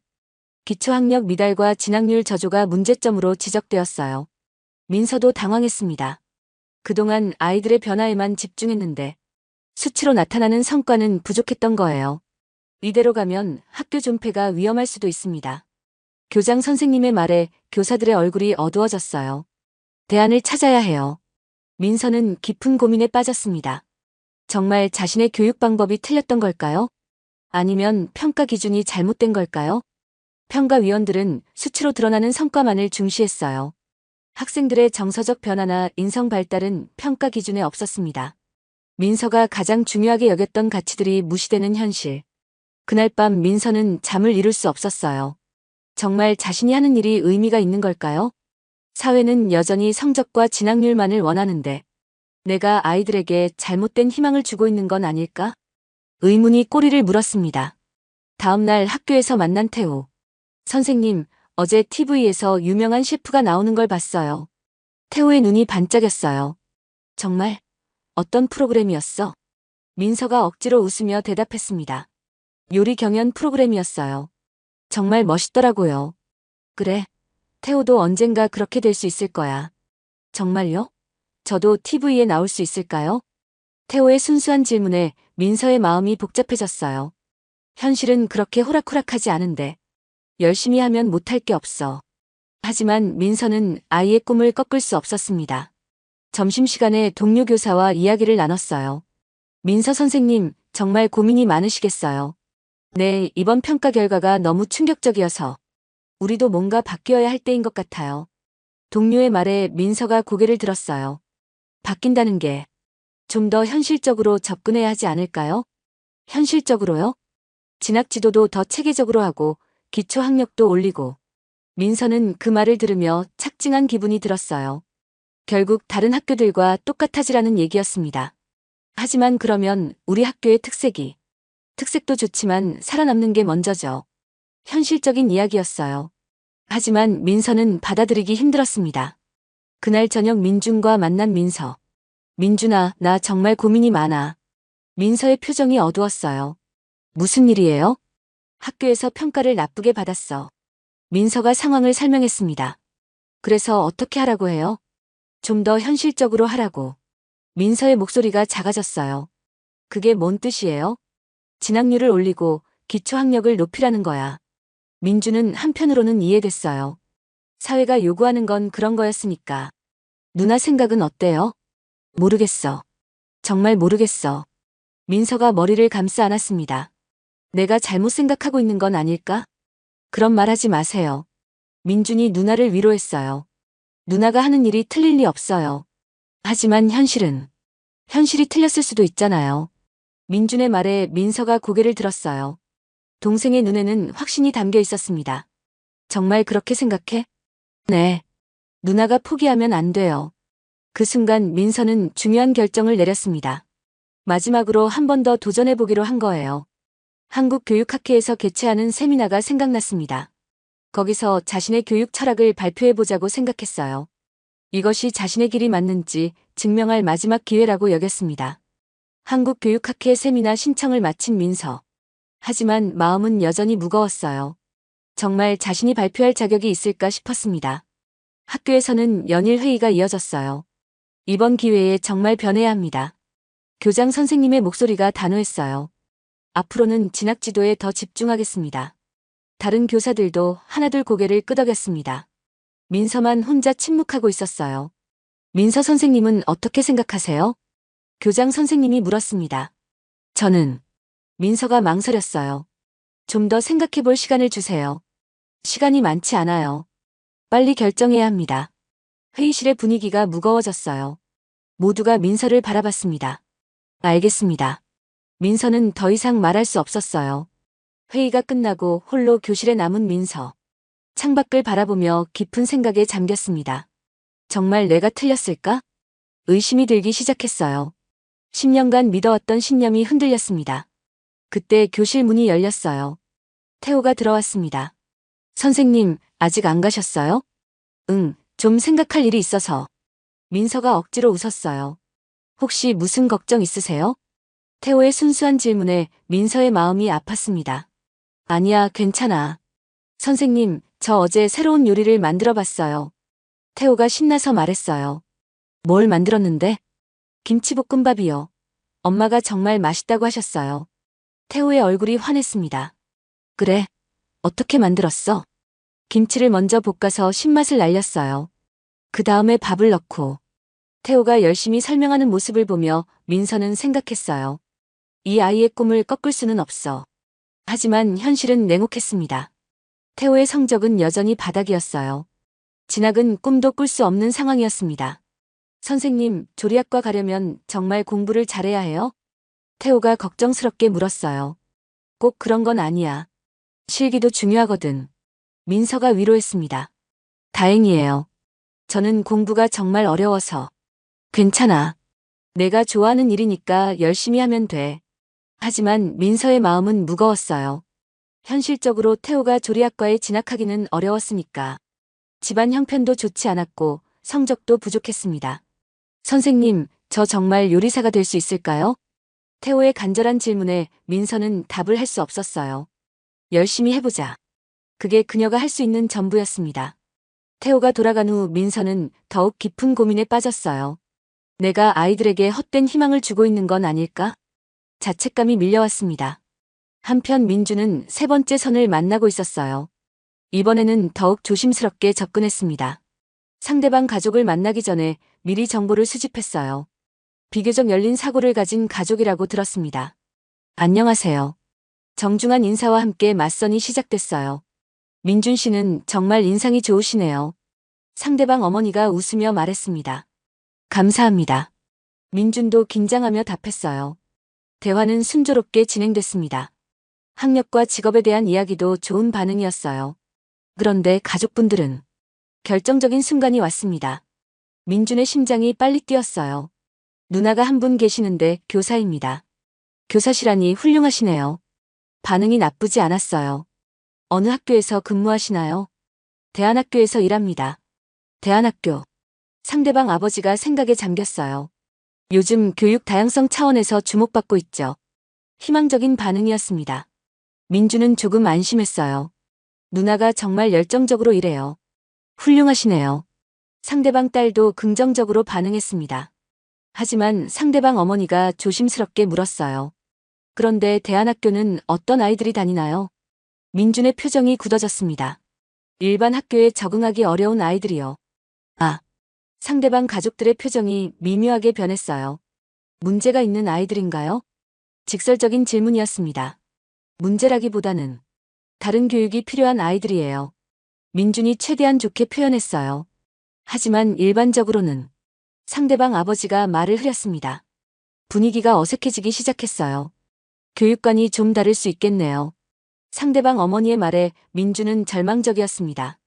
기초학력 미달과 진학률 저조가 문제점으로 지적되었어요. 민서도 당황했습니다. 그동안 아이들의 변화에만 집중했는데 수치로 나타나는 성과는 부족했던 거예요. 이대로 가면 학교 존폐가 위험할 수도 있습니다. 교장 선생님의 말에 교사들의 얼굴이 어두워졌어요. 대안을 찾아야 해요. 민서는 깊은 고민에 빠졌습니다. 정말 자신의 교육 방법이 틀렸던 걸까요? 아니면 평가 기준이 잘못된 걸까요? 평가위원들은 수치로 드러나는 성과만을 중시했어요. 학생들의 정서적 변화나 인성 발달은 평가 기준에 없었습니다. 민서가 가장 중요하게 여겼던 가치들이 무시되는 현실. 그날 밤 민서는 잠을 이룰 수 없었어요. 정말 자신이 하는 일이 의미가 있는 걸까요? 사회는 여전히 성적과 진학률만을 원하는데 내가 아이들에게 잘못된 희망을 주고 있는 건 아닐까? 의문이 꼬리를 물었습니다. 다음 날 학교에서 만난 태호. 선생님, 어제 TV에서 유명한 셰프가 나오는 걸 봤어요. 태호의 눈이 반짝였어요. 정말? 어떤 프로그램이었어? 민서가 억지로 웃으며 대답했습니다. 요리 경연 프로그램이었어요. 정말 멋있더라고요. 그래. 태호도 언젠가 그렇게 될 수 있을 거야. 정말요? 저도 TV에 나올 수 있을까요? 태호의 순수한 질문에 민서의 마음이 복잡해졌어요. 현실은 그렇게 호락호락하지 않은데 열심히 하면 못할 게 없어. 하지만 민서는 아이의 꿈을 꺾을 수 없었습니다. 점심시간에 동료 교사와 이야기를 나눴어요. 민서 선생님, 정말 고민이 많으시겠어요. 네, 이번 평가 결과가 너무 충격적이어서 우리도 뭔가 바뀌어야 할 때인 것 같아요. 동료의 말에 민서가 고개를 들었어요. 바뀐다는 게 좀 더 현실적으로 접근해야 하지 않을까요? 현실적으로요? 진학 지도도 더 체계적으로 하고 기초 학력도 올리고. 민서는 그 말을 들으며 착증한 기분이 들었어요. 결국 다른 학교들과 똑같아지라는 얘기였습니다. 하지만 그러면 우리 학교의 특색도 좋지만 살아남는 게 먼저죠. 현실적인 이야기였어요. 하지만 민서는 받아들이기 힘들었습니다. 그날 저녁 민준과 만난 민서. 민준아, 나 정말 고민이 많아. 민서의 표정이 어두웠어요. 무슨 일이에요? 학교에서 평가를 나쁘게 받았어. 민서가 상황을 설명했습니다. 그래서 어떻게 하라고 해요? 좀 더 현실적으로 하라고. 민서의 목소리가 작아졌어요. 그게 뭔 뜻이에요? 진학률을 올리고 기초학력을 높이라는 거야. 민주는 한편으로는 이해됐어요. 사회가 요구하는 건 그런 거였으니까. 누나 생각은 어때요? 모르겠어. 정말 모르겠어. 민서가 머리를 감싸 안았습니다. 내가 잘못 생각하고 있는 건 아닐까? 그런 말 하지 마세요. 민준이 누나를 위로했어요. 누나가 하는 일이 틀릴 리 없어요. 하지만 현실이 틀렸을 수도 있잖아요. 민준의 말에 민서가 고개를 들었어요. 동생의 눈에는 확신이 담겨 있었습니다. 정말 그렇게 생각해? 네. 누나가 포기하면 안 돼요. 그 순간 민서는 중요한 결정을 내렸습니다. 마지막으로 한 번 더 도전해보기로 한 거예요. 한국교육학회에서 개최하는 세미나가 생각났습니다. 거기서 자신의 교육 철학을 발표해보자고 생각했어요. 이것이 자신의 길이 맞는지 증명할 마지막 기회라고 여겼습니다. 한국교육학회 세미나 신청을 마친 민서. 하지만 마음은 여전히 무거웠어요. 정말 자신이 발표할 자격이 있을까 싶었습니다. 학교에서는 연일 회의가 이어졌어요. 이번 기회에 정말 변해야 합니다. 교장 선생님의 목소리가 단호했어요. 앞으로는 진학 지도에 더 집중하겠습니다. 다른 교사들도 하나둘 고개를 끄덕였습니다. 민서만 혼자 침묵하고 있었어요. 민서 선생님은 어떻게 생각하세요? 교장 선생님이 물었습니다. 저는 민서가 망설였어요. 좀 더 생각해볼 시간을 주세요. 시간이 많지 않아요. 빨리 결정해야 합니다. 회의실의 분위기가 무거워졌어요. 모두가 민서를 바라봤습니다. 알겠습니다. 민서는 더 이상 말할 수 없었어요. 회의가 끝나고 홀로 교실에 남은 민서. 창밖을 바라보며 깊은 생각에 잠겼습니다. 정말 내가 틀렸을까? 의심이 들기 시작했어요. 10년간 믿어왔던 신념이 흔들렸습니다. 그때 교실 문이 열렸어요. 태호가 들어왔습니다. 선생님, 아직 안 가셨어요? 응, 좀 생각할 일이 있어서. 민서가 억지로 웃었어요. 혹시 무슨 걱정 있으세요? 태호의 순수한 질문에 민서의 마음이 아팠습니다. 아니야, 괜찮아. 선생님, 저 어제 새로운 요리를 만들어 봤어요. 태호가 신나서 말했어요. 뭘 만들었는데? 김치볶음밥이요. 엄마가 정말 맛있다고 하셨어요. 태호의 얼굴이 환했습니다. 그래, 어떻게 만들었어? 김치를 먼저 볶아서 신맛을 날렸어요. 그 다음에 밥을 넣고. 태호가 열심히 설명하는 모습을 보며 민서는 생각했어요. 이 아이의 꿈을 꺾을 수는 없어. 하지만 현실은 냉혹했습니다. 태호의 성적은 여전히 바닥이었어요. 진학은 꿈도 꿀 수 없는 상황이었습니다. 선생님, 조리학과 가려면 정말 공부를 잘해야 해요? 태호가 걱정스럽게 물었어요. 꼭 그런 건 아니야. 실기도 중요하거든. 민서가 위로했습니다. 다행이에요. 저는 공부가 정말 어려워서. 괜찮아. 내가 좋아하는 일이니까 열심히 하면 돼. 하지만 민서의 마음은 무거웠어요. 현실적으로 태호가 조리학과에 진학하기는 어려웠으니까. 집안 형편도 좋지 않았고 성적도 부족했습니다. 선생님, 저 정말 요리사가 될 수 있을까요? 태호의 간절한 질문에 민서는 답을 할 수 없었어요. 열심히 해보자. 그게 그녀가 할 수 있는 전부였습니다. 태호가 돌아간 후 민서는 더욱 깊은 고민에 빠졌어요. 내가 아이들에게 헛된 희망을 주고 있는 건 아닐까? 자책감이 밀려왔습니다. 한편 민주는 세 번째 선을 만나고 있었어요. 이번에는 더욱 조심스럽게 접근했습니다. 상대방 가족을 만나기 전에 미리 정보를 수집했어요. 비교적 열린 사고를 가진 가족이라고 들었습니다. 안녕하세요. 정중한 인사와 함께 맞선이 시작됐어요. 민준 씨는 정말 인상이 좋으시네요. 상대방 어머니가 웃으며 말했습니다. 감사합니다. 민준도 긴장하며 답했어요. 대화는 순조롭게 진행됐습니다. 학력과 직업에 대한 이야기도 좋은 반응이었어요. 그런데 가족분들은 결정적인 순간이 왔습니다. 민준의 심장이 빨리 뛰었어요. 누나가 한 분 계시는데 교사입니다. 교사시라니 훌륭하시네요. 반응이 나쁘지 않았어요. 어느 학교에서 근무하시나요? 대안학교에서 일합니다. 대안학교. 상대방 아버지가 생각에 잠겼어요. 요즘 교육 다양성 차원에서 주목받고 있죠. 희망적인 반응이었습니다. 민주는 조금 안심했어요. 누나가 정말 열정적으로 일해요. 훌륭하시네요. 상대방 딸도 긍정적으로 반응했습니다. 하지만 상대방 어머니가 조심스럽게 물었어요. 그런데 대안학교는 어떤 아이들이 다니나요? 민준의 표정이 굳어졌습니다. 일반 학교에 적응하기 어려운 아이들이요. 아, 상대방 가족들의 표정이 미묘하게 변했어요. 문제가 있는 아이들인가요? 직설적인 질문이었습니다. 문제라기보다는 다른 교육이 필요한 아이들이에요. 민준이 최대한 좋게 표현했어요. 하지만 일반적으로는 상대방 아버지가 말을 흐렸습니다. 분위기가 어색해지기 시작했어요. 교육관이 좀 다를 수 있겠네요. 상대방 어머니의 말에 민주는 절망적이었습니다.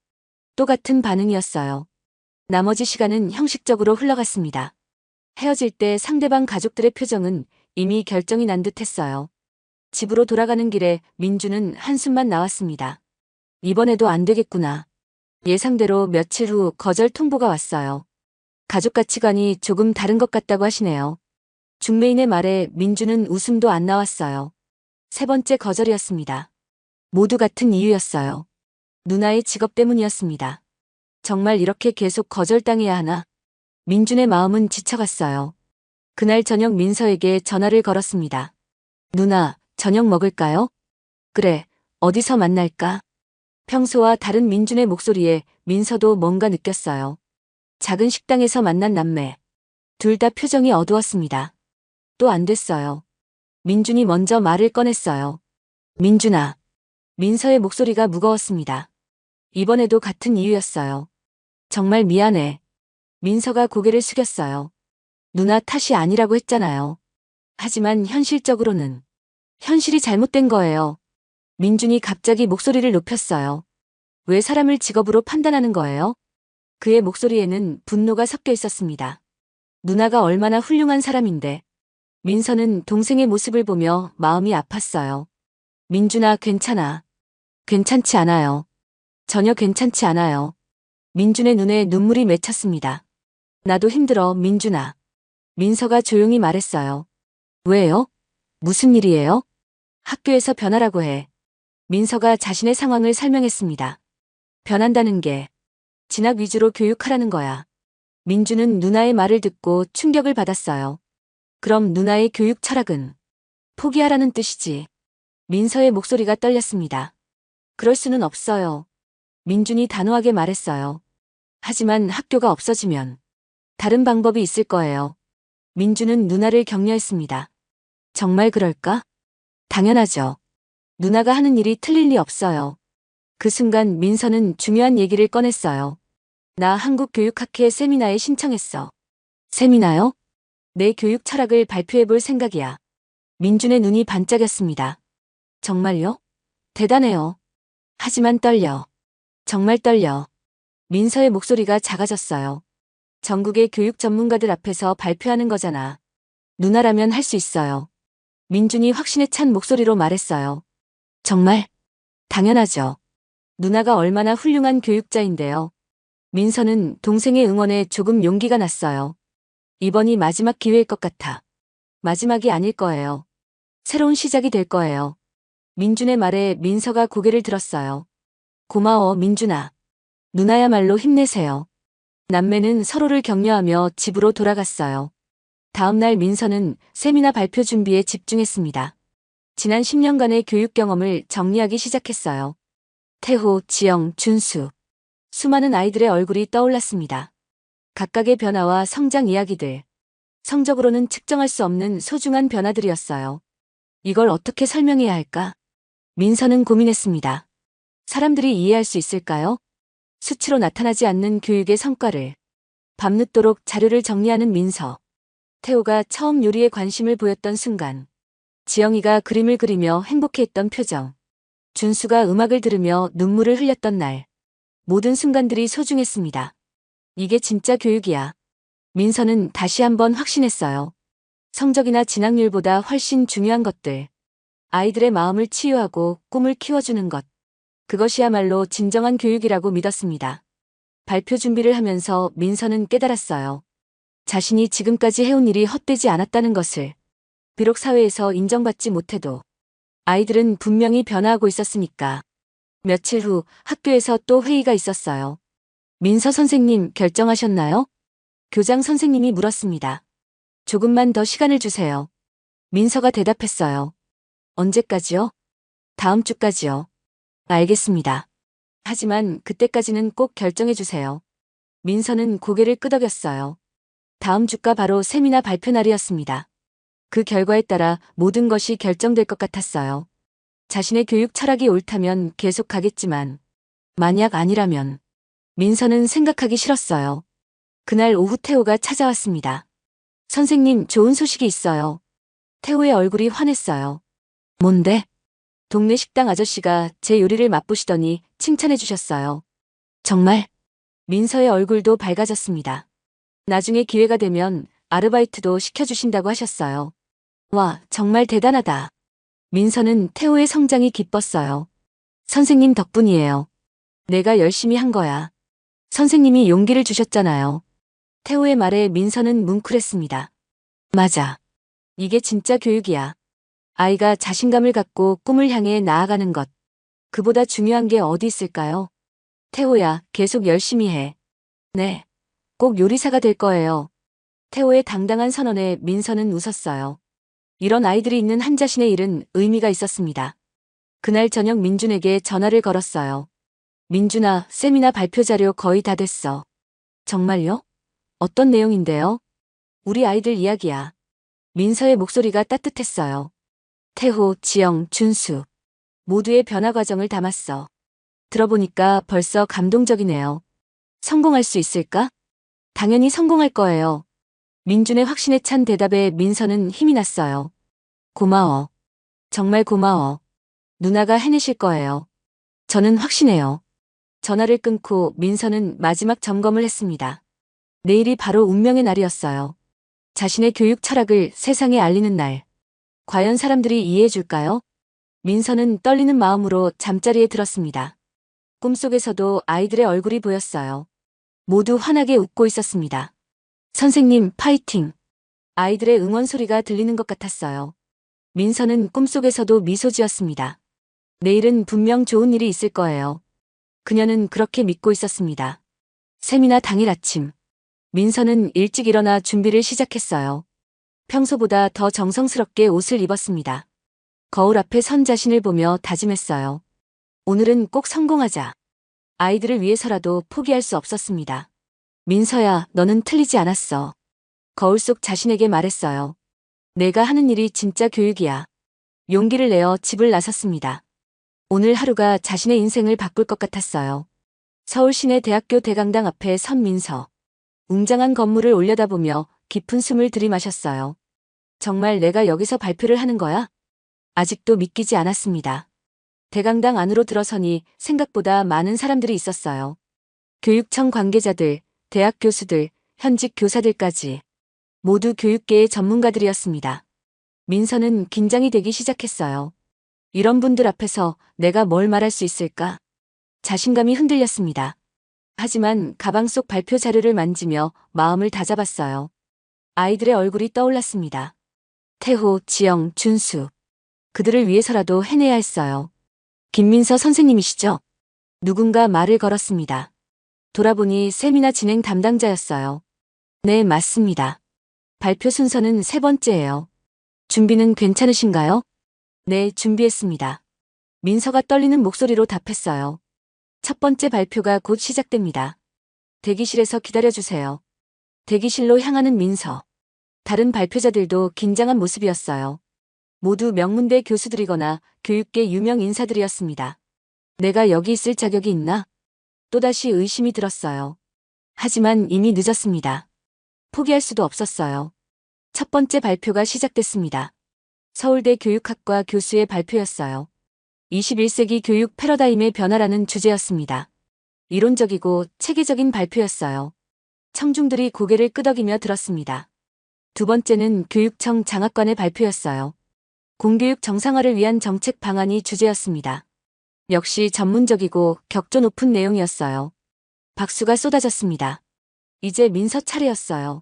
또 같은 반응이었어요. 나머지 시간은 형식적으로 흘러갔습니다. 헤어질 때 상대방 가족들의 표정은 이미 결정이 난 듯했어요. 집으로 돌아가는 길에 민주는 한숨만 나왔습니다. 이번에도 안 되겠구나. 예상대로 며칠 후 거절 통보가 왔어요. 가족 가치관이 조금 다른 것 같다고 하시네요. 중매인의 말에 민주는 웃음도 안 나왔어요. 세 번째 거절이었습니다. 모두 같은 이유였어요. 누나의 직업 때문이었습니다. 정말 이렇게 계속 거절당해야 하나? 민준의 마음은 지쳐갔어요. 그날 저녁 민서에게 전화를 걸었습니다. 누나, 저녁 먹을까요? 그래, 어디서 만날까? 평소와 다른 민준의 목소리에 민서도 뭔가 느꼈어요. 작은 식당에서 만난 남매. 둘 다 표정이 어두웠습니다. 또 안 됐어요. 민준이 먼저 말을 꺼냈어요. 민준아. 민서의 목소리가 무거웠습니다. 이번에도 같은 이유였어요. 정말 미안해. 민서가 고개를 숙였어요. 누나 탓이 아니라고 했잖아요. 하지만 현실적으로는 현실이 잘못된 거예요. 민준이 갑자기 목소리를 높였어요. 왜 사람을 직업으로 판단하는 거예요? 그의 목소리에는 분노가 섞여 있었습니다. 누나가 얼마나 훌륭한 사람인데. 민서는 동생의 모습을 보며 마음이 아팠어요. 민준아, 괜찮아. 괜찮지 않아요. 전혀 괜찮지 않아요. 민준의 눈에 눈물이 맺혔습니다. 나도 힘들어, 민준아. 민서가 조용히 말했어요. 왜요? 무슨 일이에요? 학교에서 변하라고 해. 민서가 자신의 상황을 설명했습니다. 변한다는 게 진학 위주로 교육하라는 거야. 민주는 누나의 말을 듣고 충격을 받았어요. 그럼 누나의 교육 철학은 포기하라는 뜻이지. 민서의 목소리가 떨렸습니다. 그럴 수는 없어요. 민준이 단호하게 말했어요. 하지만 학교가 없어지면 다른 방법이 있을 거예요. 민준은 누나를 격려했습니다. 정말 그럴까? 당연하죠. 누나가 하는 일이 틀릴 리 없어요. 그 순간 민서는 중요한 얘기를 꺼냈어요. 나 한국교육학회 세미나에 신청했어. 세미나요? 내 교육 철학을 발표해 볼 생각이야. 민준의 눈이 반짝였습니다. 정말요? 대단해요. 하지만 떨려. 정말 떨려. 민서의 목소리가 작아졌어요. 전국의 교육 전문가들 앞에서 발표하는 거잖아. 누나라면 할 수 있어요. 민준이 확신에 찬 목소리로 말했어요. 정말? 당연하죠. 누나가 얼마나 훌륭한 교육자인데요. 민서는 동생의 응원에 조금 용기가 났어요. 이번이 마지막 기회일 것 같아. 마지막이 아닐 거예요. 새로운 시작이 될 거예요. 민준의 말에 민서가 고개를 들었어요. 고마워, 민준아. 누나야말로 힘내세요. 남매는 서로를 격려하며 집으로 돌아갔어요. 다음 날 민서는 세미나 발표 준비에 집중했습니다. 지난 10년간의 교육 경험을 정리하기 시작했어요. 태호, 지영, 준수. 수많은 아이들의 얼굴이 떠올랐습니다. 각각의 변화와 성장 이야기들. 성적으로는 측정할 수 없는 소중한 변화들이었어요. 이걸 어떻게 설명해야 할까? 민서는 고민했습니다. 사람들이 이해할 수 있을까요? 수치로 나타나지 않는 교육의 성과를. 밤늦도록 자료를 정리하는 민서. 태호가 처음 요리에 관심을 보였던 순간. 지영이가 그림을 그리며 행복해했던 표정. 준수가 음악을 들으며 눈물을 흘렸던 날. 모든 순간들이 소중했습니다. 이게 진짜 교육이야. 민서는 다시 한번 확신했어요. 성적이나 진학률보다 훨씬 중요한 것들. 아이들의 마음을 치유하고 꿈을 키워주는 것. 그것이야말로 진정한 교육이라고 믿었습니다. 발표 준비를 하면서 민서는 깨달았어요. 자신이 지금까지 해온 일이 헛되지 않았다는 것을. 비록 사회에서 인정받지 못해도 아이들은 분명히 변화하고 있었으니까. 며칠 후 학교에서 또 회의가 있었어요. 민서 선생님 결정하셨나요? 교장 선생님이 물었습니다. 조금만 더 시간을 주세요. 민서가 대답했어요. 언제까지요? 다음 주까지요. 알겠습니다. 하지만 그때까지는 꼭 결정해 주세요. 민서는 고개를 끄덕였어요. 다음 주가 바로 세미나 발표 날이었습니다. 그 결과에 따라 모든 것이 결정될 것 같았어요. 자신의 교육 철학이 옳다면 계속 가겠지만 만약 아니라면 민서는 생각하기 싫었어요. 그날 오후 태호가 찾아왔습니다. 선생님, 좋은 소식이 있어요. 태호의 얼굴이 환했어요. 뭔데? 동네 식당 아저씨가 제 요리를 맛보시더니 칭찬해 주셨어요. 정말? 민서의 얼굴도 밝아졌습니다. 나중에 기회가 되면 아르바이트도 시켜주신다고 하셨어요. 와, 정말 대단하다. 민서는 태호의 성장이 기뻤어요. 선생님 덕분이에요. 내가 열심히 한 거야. 선생님이 용기를 주셨잖아요. 태호의 말에 민서는 뭉클했습니다. 맞아. 이게 진짜 교육이야. 아이가 자신감을 갖고 꿈을 향해 나아가는 것. 그보다 중요한 게 어디 있을까요? 태호야, 계속 열심히 해. 네. 꼭 요리사가 될 거예요. 태호의 당당한 선언에 민서는 웃었어요. 이런 아이들이 있는 한 자신의 일은 의미가 있었습니다. 그날 저녁 민준에게 전화를 걸었어요. 민준아, 세미나 발표 자료 거의 다 됐어. 정말요? 어떤 내용인데요? 우리 아이들 이야기야. 민서의 목소리가 따뜻했어요. 태호, 지영, 준수. 모두의 변화 과정을 담았어. 들어보니까 벌써 감동적이네요. 성공할 수 있을까? 당연히 성공할 거예요. 민준의 확신에 찬 대답에 민서는 힘이 났어요. 고마워. 정말 고마워. 누나가 해내실 거예요. 저는 확신해요. 전화를 끊고 민서는 마지막 점검을 했습니다. 내일이 바로 운명의 날이었어요. 자신의 교육 철학을 세상에 알리는 날. 과연 사람들이 이해해 줄까요? 민서는 떨리는 마음으로 잠자리에 들었습니다. 꿈속에서도 아이들의 얼굴이 보였어요. 모두 환하게 웃고 있었습니다. 선생님, 파이팅! 아이들의 응원 소리가 들리는 것 같았어요. 민서는 꿈속에서도 미소 지었습니다. 내일은 분명 좋은 일이 있을 거예요. 그녀는 그렇게 믿고 있었습니다. 세미나 당일 아침. 민서는 일찍 일어나 준비를 시작했어요. 평소보다 더 정성스럽게 옷을 입었습니다. 거울 앞에 선 자신을 보며 다짐했어요. 오늘은 꼭 성공하자. 아이들을 위해서라도 포기할 수 없었습니다. 민서야, 너는 틀리지 않았어. 거울 속 자신에게 말했어요. 내가 하는 일이 진짜 교육이야. 용기를 내어 집을 나섰습니다. 오늘 하루가 자신의 인생을 바꿀 것 같았어요. 서울 시내 대학교 대강당 앞에 선 민서. 웅장한 건물을 올려다보며 깊은 숨을 들이마셨어요. 정말 내가 여기서 발표를 하는 거야? 아직도 믿기지 않았습니다. 대강당 안으로 들어서니 생각보다 많은 사람들이 있었어요. 교육청 관계자들, 대학 교수들, 현직 교사들까지 모두 교육계의 전문가들이었습니다. 민서는 긴장이 되기 시작했어요. 이런 분들 앞에서 내가 뭘 말할 수 있을까? 자신감이 흔들렸습니다. 하지만 가방 속 발표 자료를 만지며 마음을 다잡았어요. 아이들의 얼굴이 떠올랐습니다. 태호, 지영, 준수. 그들을 위해서라도 해내야 했어요. 김민서 선생님이시죠? 누군가 말을 걸었습니다. 돌아보니 세미나 진행 담당자였어요. 네, 맞습니다. 발표 순서는 세 번째예요. 준비는 괜찮으신가요? 네, 준비했습니다. 민서가 떨리는 목소리로 답했어요. 첫 번째 발표가 곧 시작됩니다. 대기실에서 기다려주세요. 대기실로 향하는 민서. 다른 발표자들도 긴장한 모습이었어요. 모두 명문대 교수들이거나 교육계 유명 인사들이었습니다. 내가 여기 있을 자격이 있나? 또다시 의심이 들었어요. 하지만 이미 늦었습니다. 포기할 수도 없었어요. 첫 번째 발표가 시작됐습니다. 서울대 교육학과 교수의 발표였어요. 21세기 교육 패러다임의 변화라는 주제였습니다. 이론적이고 체계적인 발표였어요. 청중들이 고개를 끄덕이며 들었습니다. 두 번째는 교육청 장학관의 발표였어요. 공교육 정상화를 위한 정책 방안이 주제였습니다. 역시 전문적이고 격조 높은 내용이었어요. 박수가 쏟아졌습니다. 이제 민서 차례였어요.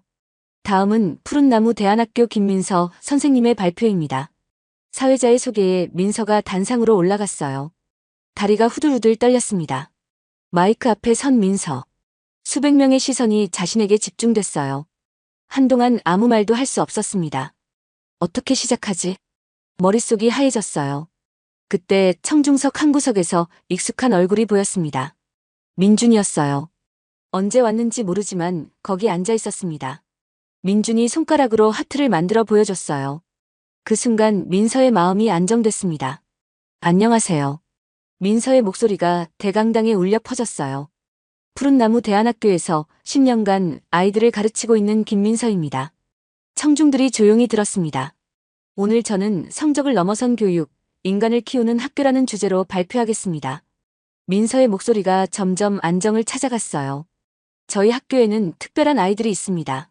다음은 푸른나무 대안학교 김민서 선생님의 발표입니다. 사회자의 소개에 민서가 단상으로 올라갔어요. 다리가 후들후들 떨렸습니다. 마이크 앞에 선 민서. 수백 명의 시선이 자신에게 집중됐어요. 한동안 아무 말도 할 수 없었습니다. 어떻게 시작하지? 머릿속이 하얘졌어요. 그때 청중석 한 구석에서 익숙한 얼굴이 보였습니다. 민준이었어요. 언제 왔는지 모르지만 거기 앉아 있었습니다. 민준이 손가락으로 하트를 만들어 보여줬어요. 그 순간 민서의 마음이 안정됐습니다. 안녕하세요. 민서의 목소리가 대강당에 울려 퍼졌어요. 푸른나무 대안학교에서 10년간 아이들을 가르치고 있는 김민서입니다. 청중들이 조용히 들었습니다. 오늘 저는 성적을 넘어선 교육, 인간을 키우는 학교라는 주제로 발표하겠습니다. 민서의 목소리가 점점 안정을 찾아갔어요. 저희 학교에는 특별한 아이들이 있습니다.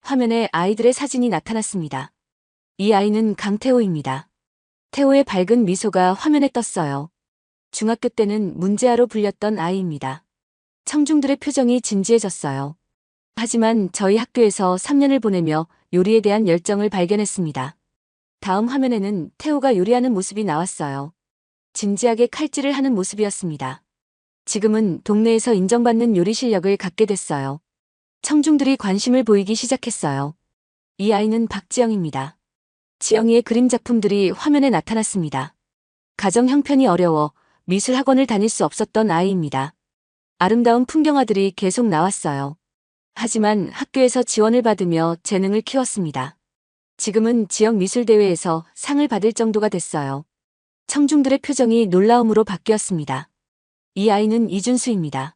화면에 아이들의 사진이 나타났습니다. 이 아이는 강태호입니다. 태호의 밝은 미소가 화면에 떴어요. 중학교 때는 문제아로 불렸던 아이입니다. 청중들의 표정이 진지해졌어요. 하지만 저희 학교에서 3년을 보내며 요리에 대한 열정을 발견했습니다. 다음 화면에는 태호가 요리하는 모습이 나왔어요. 진지하게 칼질을 하는 모습이었습니다. 지금은 동네에서 인정받는 요리 실력을 갖게 됐어요. 청중들이 관심을 보이기 시작했어요. 이 아이는 박지영입니다. 지영이의 그림 작품들이 화면에 나타났습니다. 가정 형편이 어려워 미술학원을 다닐 수 없었던 아이입니다. 아름다운 풍경화들이 계속 나왔어요. 하지만 학교에서 지원을 받으며 재능을 키웠습니다. 지금은 지역 미술대회에서 상을 받을 정도가 됐어요. 청중들의 표정이 놀라움으로 바뀌었습니다. 이 아이는 이준수입니다.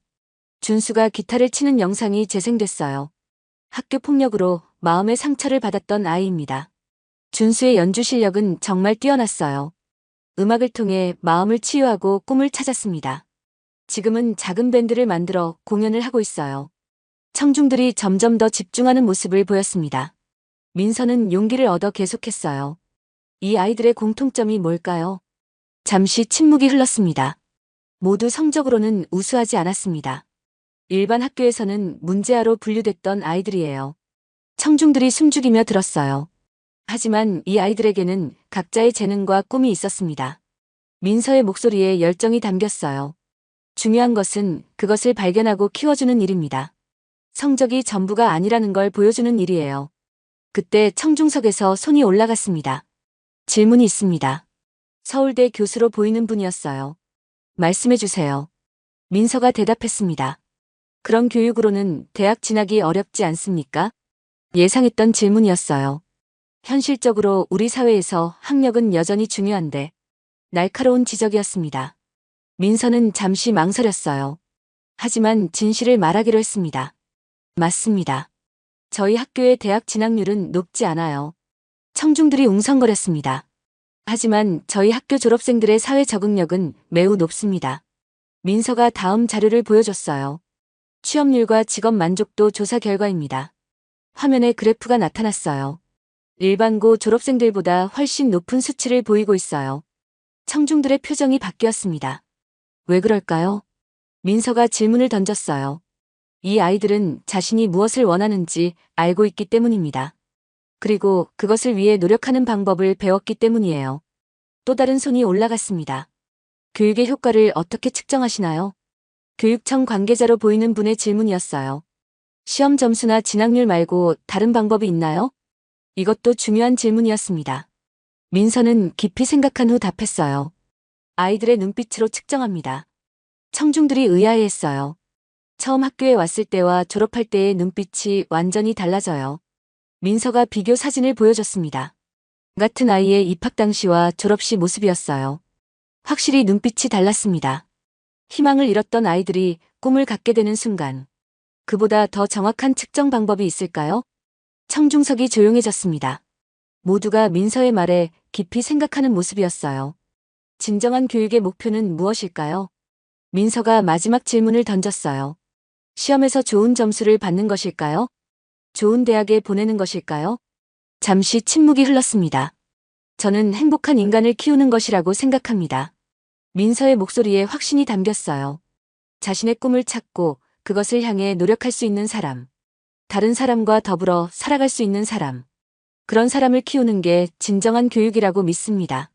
준수가 기타를 치는 영상이 재생됐어요. 학교 폭력으로 마음의 상처를 받았던 아이입니다. 준수의 연주 실력은 정말 뛰어났어요. 음악을 통해 마음을 치유하고 꿈을 찾았습니다. 지금은 작은 밴드를 만들어 공연을 하고 있어요. 청중들이 점점 더 집중하는 모습을 보였습니다. 민서는 용기를 얻어 계속했어요. 이 아이들의 공통점이 뭘까요? 잠시 침묵이 흘렀습니다. 모두 성적으로는 우수하지 않았습니다. 일반 학교에서는 문제아로 분류됐던 아이들이에요. 청중들이 숨죽이며 들었어요. 하지만 이 아이들에게는 각자의 재능과 꿈이 있었습니다. 민서의 목소리에 열정이 담겼어요. 중요한 것은 그것을 발견하고 키워주는 일입니다. 성적이 전부가 아니라는 걸 보여주는 일이에요. 그때 청중석에서 손이 올라갔습니다. 질문이 있습니다. 서울대 교수로 보이는 분이었어요. 말씀해 주세요. 민서가 대답했습니다. 그런 교육으로는 대학 진학이 어렵지 않습니까? 예상했던 질문이었어요. 현실적으로 우리 사회에서 학력은 여전히 중요한데 날카로운 지적이었습니다. 민서는 잠시 망설였어요. 하지만 진실을 말하기로 했습니다. 맞습니다. 저희 학교의 대학 진학률은 높지 않아요. 청중들이 웅성거렸습니다. 하지만 저희 학교 졸업생들의 사회 적응력은 매우 높습니다. 민서가 다음 자료를 보여줬어요. 취업률과 직업 만족도 조사 결과입니다. 화면에 그래프가 나타났어요. 일반고 졸업생들보다 훨씬 높은 수치를 보이고 있어요. 청중들의 표정이 바뀌었습니다. 왜 그럴까요? 민서가 질문을 던졌어요. 이 아이들은 자신이 무엇을 원하는지 알고 있기 때문입니다. 그리고 그것을 위해 노력하는 방법을 배웠기 때문이에요. 또 다른 손이 올라갔습니다. 교육의 효과를 어떻게 측정하시나요? 교육청 관계자로 보이는 분의 질문이었어요. 시험 점수나 진학률 말고 다른 방법이 있나요? 이것도 중요한 질문이었습니다. 민서는 깊이 생각한 후 답했어요. 아이들의 눈빛으로 측정합니다. 청중들이 의아해했어요. 처음 학교에 왔을 때와 졸업할 때의 눈빛이 완전히 달라져요. 민서가 비교 사진을 보여줬습니다. 같은 아이의 입학 당시와 졸업 시 모습이었어요. 확실히 눈빛이 달랐습니다. 희망을 잃었던 아이들이 꿈을 갖게 되는 순간. 그보다 더 정확한 측정 방법이 있을까요? 청중석이 조용해졌습니다. 모두가 민서의 말에 깊이 생각하는 모습이었어요. 진정한 교육의 목표는 무엇일까요? 민서가 마지막 질문을 던졌어요. 시험에서 좋은 점수를 받는 것일까요? 좋은 대학에 보내는 것일까요? 잠시 침묵이 흘렀습니다. 저는 행복한 인간을 키우는 것이라고 생각합니다. 민서의 목소리에 확신이 담겼어요. 자신의 꿈을 찾고 그것을 향해 노력할 수 있는 사람. 다른 사람과 더불어 살아갈 수 있는 사람. 그런 사람을 키우는 게 진정한 교육이라고 믿습니다.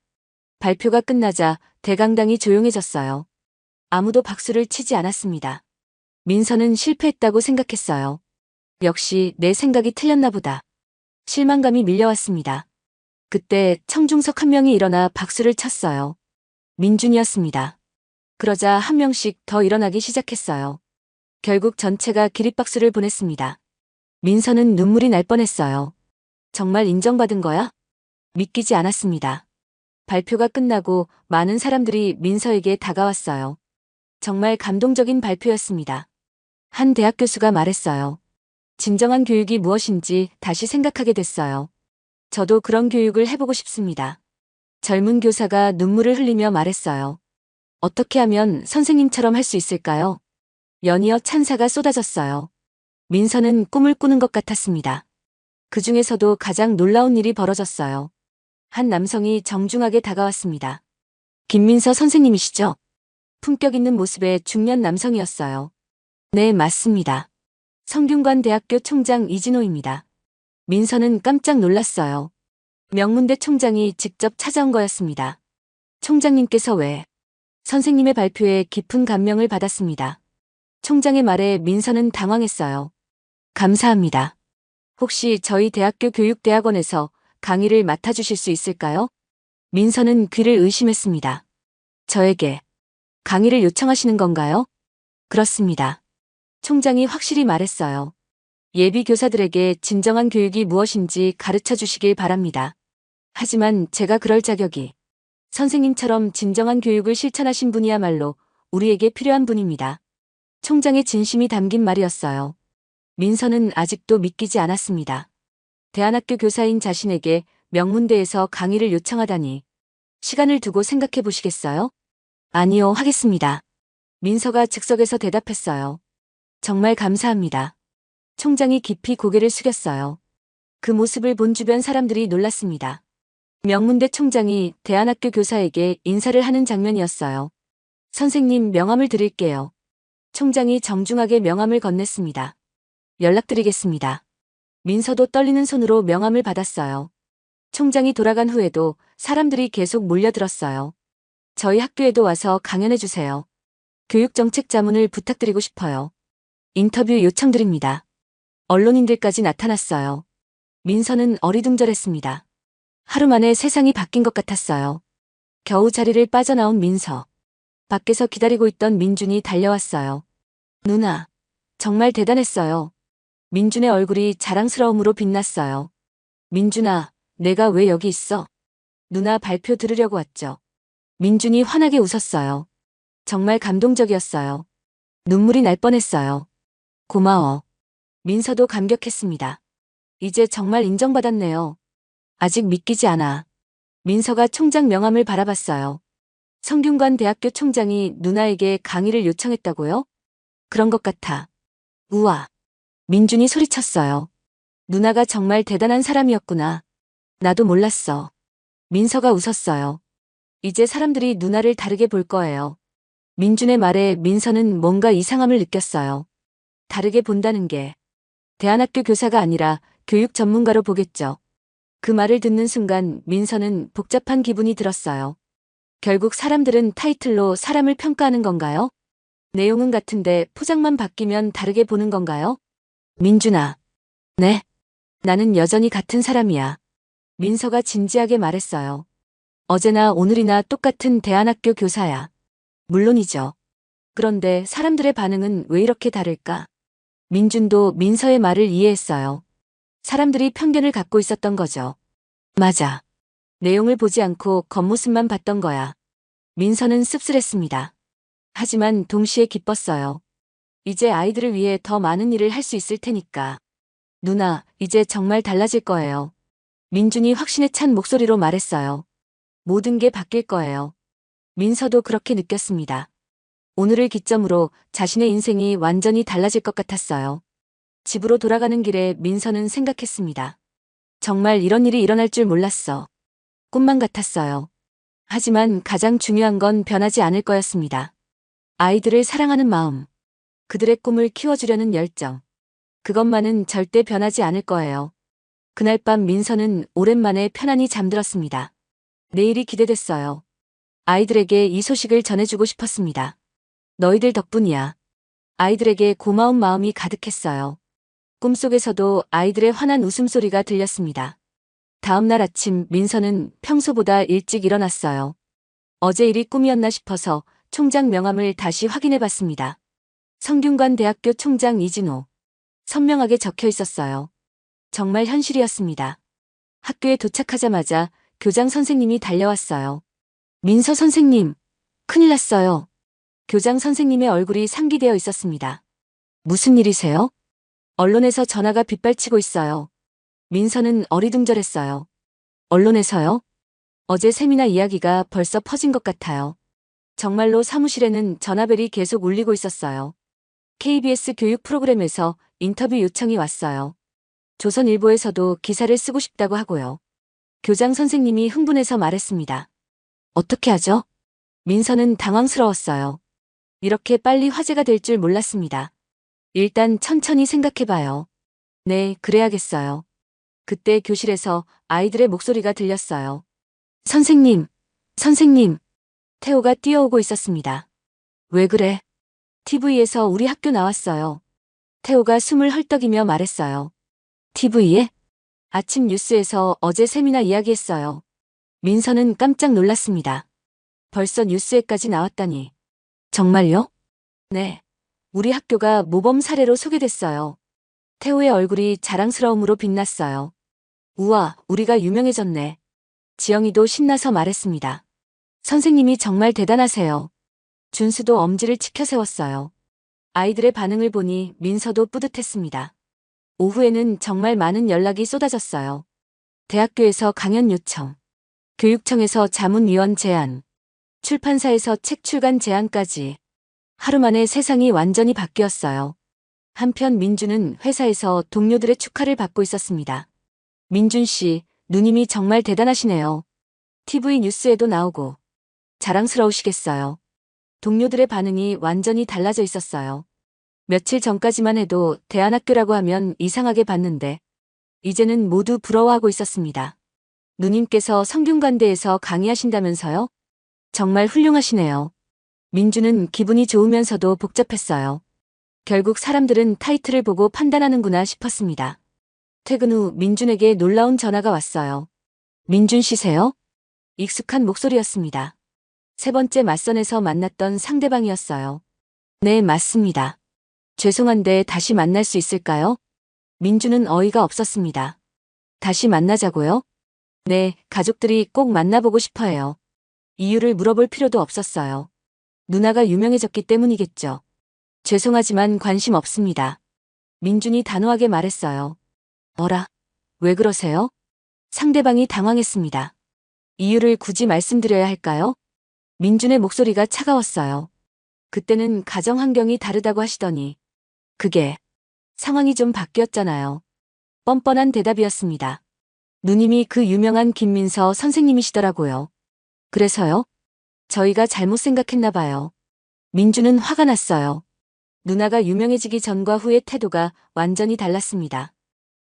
발표가 끝나자 대강당이 조용해졌어요. 아무도 박수를 치지 않았습니다. 민서는 실패했다고 생각했어요. 역시 내 생각이 틀렸나 보다. 실망감이 밀려왔습니다. 그때 청중석 한 명이 일어나 박수를 쳤어요. 민준이었습니다. 그러자 한 명씩 더 일어나기 시작했어요. 결국 전체가 기립박수를 보냈습니다. 민서는 눈물이 날 뻔했어요. 정말 인정받은 거야? 믿기지 않았습니다. 발표가 끝나고 많은 사람들이 민서에게 다가왔어요. 정말 감동적인 발표였습니다. 한 대학 교수가 말했어요. 진정한 교육이 무엇인지 다시 생각하게 됐어요. 저도 그런 교육을 해보고 싶습니다. 젊은 교사가 눈물을 흘리며 말했어요. 어떻게 하면 선생님처럼 할 수 있을까요? 연이어 찬사가 쏟아졌어요. 민서는 꿈을 꾸는 것 같았습니다. 그 중에서도 가장 놀라운 일이 벌어졌어요. 한 남성이 정중하게 다가왔습니다. 김민서 선생님이시죠? 품격 있는 모습의 중년 남성이었어요. 네, 맞습니다. 성균관대학교 총장 이진호입니다. 민서는 깜짝 놀랐어요. 명문대 총장이 직접 찾아온 거였습니다. 총장님께서 왜? 선생님의 발표에 깊은 감명을 받았습니다. 총장의 말에 민서는 당황했어요. 감사합니다. 혹시 저희 대학교 교육대학원에서 강의를 맡아주실 수 있을까요? 민서는 귀를 의심했습니다. 저에게 강의를 요청하시는 건가요? 그렇습니다. 총장이 확실히 말했어요. 예비 교사들에게 진정한 교육이 무엇인지 가르쳐 주시길 바랍니다. 하지만 제가 그럴 자격이 선생님처럼 진정한 교육을 실천하신 분이야말로 우리에게 필요한 분입니다. 총장의 진심이 담긴 말이었어요. 민서는 아직도 믿기지 않았습니다. 대안학교 교사인 자신에게 명문대에서 강의를 요청하다니. 시간을 두고 생각해 보시겠어요? 아니요, 하겠습니다. 민서가 즉석에서 대답했어요. 정말 감사합니다. 총장이 깊이 고개를 숙였어요. 그 모습을 본 주변 사람들이 놀랐습니다. 명문대 총장이 대안학교 교사에게 인사를 하는 장면이었어요. 선생님, 명함을 드릴게요. 총장이 정중하게 명함을 건넸습니다. 연락드리겠습니다. 민서도 떨리는 손으로 명함을 받았어요. 총장이 돌아간 후에도 사람들이 계속 몰려들었어요. 저희 학교에도 와서 강연해 주세요. 교육정책 자문을 부탁드리고 싶어요. 인터뷰 요청드립니다. 언론인들까지 나타났어요. 민서는 어리둥절했습니다. 하루 만에 세상이 바뀐 것 같았어요. 겨우 자리를 빠져나온 민서. 밖에서 기다리고 있던 민준이 달려왔어요. 누나, 정말 대단했어요. 민준의 얼굴이 자랑스러움으로 빛났어요. 민준아, 내가 왜 여기 있어? 누나 발표 들으려고 왔죠. 민준이 환하게 웃었어요. 정말 감동적이었어요. 눈물이 날 뻔했어요. 고마워. 민서도 감격했습니다. 이제 정말 인정받았네요. 아직 믿기지 않아. 민서가 총장 명함을 바라봤어요. 성균관 대학교 총장이 누나에게 강의를 요청했다고요? 그런 것 같아. 우와. 민준이 소리쳤어요. 누나가 정말 대단한 사람이었구나. 나도 몰랐어. 민서가 웃었어요. 이제 사람들이 누나를 다르게 볼 거예요. 민준의 말에 민서는 뭔가 이상함을 느꼈어요. 다르게 본다는 게 대안학교 교사가 아니라 교육 전문가로 보겠죠. 그 말을 듣는 순간 민서는 복잡한 기분이 들었어요. 결국 사람들은 타이틀로 사람을 평가하는 건가요? 내용은 같은데 포장만 바뀌면 다르게 보는 건가요? 민준아. 네. 나는 여전히 같은 사람이야. 민서가 진지하게 말했어요. 어제나 오늘이나 똑같은 대안학교 교사야. 물론이죠. 그런데 사람들의 반응은 왜 이렇게 다를까? 민준도 민서의 말을 이해했어요. 사람들이 편견을 갖고 있었던 거죠. 맞아. 내용을 보지 않고 겉모습만 봤던 거야. 민서는 씁쓸했습니다. 하지만 동시에 기뻤어요. 이제 아이들을 위해 더 많은 일을 할 수 있을 테니까. 누나, 이제 정말 달라질 거예요. 민준이 확신에 찬 목소리로 말했어요. 모든 게 바뀔 거예요. 민서도 그렇게 느꼈습니다. 오늘을 기점으로 자신의 인생이 완전히 달라질 것 같았어요. 집으로 돌아가는 길에 민서는 생각했습니다. 정말 이런 일이 일어날 줄 몰랐어. 꿈만 같았어요. 하지만 가장 중요한 건 변하지 않을 거였습니다. 아이들을 사랑하는 마음. 그들의 꿈을 키워주려는 열정. 그것만은 절대 변하지 않을 거예요. 그날 밤 민서는 오랜만에 편안히 잠들었습니다. 내일이 기대됐어요. 아이들에게 이 소식을 전해주고 싶었습니다. 너희들 덕분이야. 아이들에게 고마운 마음이 가득했어요. 꿈속에서도 아이들의 환한 웃음소리가 들렸습니다. 다음 날 아침 민서는 평소보다 일찍 일어났어요. 어제 일이 꿈이었나 싶어서 총장 명함을 다시 확인해 봤습니다. 성균관 대학교 총장 이진호. 선명하게 적혀 있었어요. 정말 현실이었습니다. 학교에 도착하자마자 교장 선생님이 달려왔어요. 민서 선생님, 큰일 났어요. 교장 선생님의 얼굴이 상기되어 있었습니다. 무슨 일이세요? 언론에서 전화가 빗발치고 있어요. 민서는 어리둥절했어요. 언론에서요? 어제 세미나 이야기가 벌써 퍼진 것 같아요. 정말로 사무실에는 전화벨이 계속 울리고 있었어요. KBS 교육 프로그램에서 인터뷰 요청이 왔어요. 조선일보에서도 기사를 쓰고 싶다고 하고요. 교장 선생님이 흥분해서 말했습니다. 어떻게 하죠? 민서는 당황스러웠어요. 이렇게 빨리 화제가 될 줄 몰랐습니다. 일단 천천히 생각해봐요. 네, 그래야겠어요. 그때 교실에서 아이들의 목소리가 들렸어요. 선생님, 선생님. 태호가 뛰어오고 있었습니다. 왜 그래? TV에서 우리 학교 나왔어요. 태호가 숨을 헐떡이며 말했어요. TV에? 아침 뉴스에서 어제 세미나 이야기했어요. 민서는 깜짝 놀랐습니다. 벌써 뉴스에까지 나왔다니. 정말요? 네. 우리 학교가 모범 사례로 소개됐어요. 태호의 얼굴이 자랑스러움으로 빛났어요. 우와, 우리가 유명해졌네. 지영이도 신나서 말했습니다. 선생님이 정말 대단하세요. 준수도 엄지를 치켜 세웠어요. 아이들의 반응을 보니 민서도 뿌듯했습니다. 오후에는 정말 많은 연락이 쏟아졌어요. 대학교에서 강연 요청, 교육청에서 자문위원 제안, 출판사에서 책 출간 제안까지. 하루 만에 세상이 완전히 바뀌었어요. 한편 민주는 회사에서 동료들의 축하를 받고 있었습니다. 민준 씨, 누님이 정말 대단하시네요. TV 뉴스에도 나오고. 자랑스러우시겠어요. 동료들의 반응이 완전히 달라져 있었어요. 며칠 전까지만 해도 대안학교라고 하면 이상하게 봤는데 이제는 모두 부러워하고 있었습니다. 누님께서 성균관대에서 강의하신다면서요? 정말 훌륭하시네요. 민주는 기분이 좋으면서도 복잡했어요. 결국 사람들은 타이틀을 보고 판단하는구나 싶었습니다. 퇴근 후 민준에게 놀라운 전화가 왔어요. 민준 씨세요? 익숙한 목소리였습니다. 세 번째 맞선에서 만났던 상대방이었어요. 네, 맞습니다. 죄송한데 다시 만날 수 있을까요? 민주는 어이가 없었습니다. 다시 만나자고요? 네, 가족들이 꼭 만나보고 싶어해요. 이유를 물어볼 필요도 없었어요. 누나가 유명해졌기 때문이겠죠. 죄송하지만 관심 없습니다. 민준이 단호하게 말했어요. 어라? 왜 그러세요? 상대방이 당황했습니다. 이유를 굳이 말씀드려야 할까요? 민준의 목소리가 차가웠어요. 그때는 가정 환경이 다르다고 하시더니 그게 상황이 좀 바뀌었잖아요. 뻔뻔한 대답이었습니다. 누님이 그 유명한 김민서 선생님이시더라고요. 그래서요? 저희가 잘못 생각했나 봐요. 민준은 화가 났어요. 누나가 유명해지기 전과 후의 태도가 완전히 달랐습니다.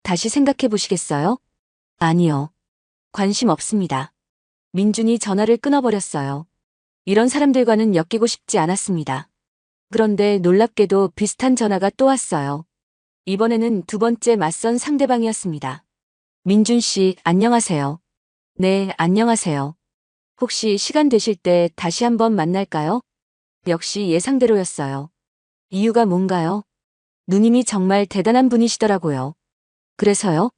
다시 생각해 보시겠어요? 아니요. 관심 없습니다. 민준이 전화를 끊어버렸어요. 이런 사람들과는 엮이고 싶지 않았습니다. 그런데 놀랍게도 비슷한 전화가 또 왔어요. 이번에는 두 번째 맞선 상대방이었습니다. 민준 씨, 안녕하세요. 네, 안녕하세요. 혹시 시간 되실 때 다시 한번 만날까요? 역시 예상대로였어요. 이유가 뭔가요? 누님이 정말 대단한 분이시더라고요. 그래서요?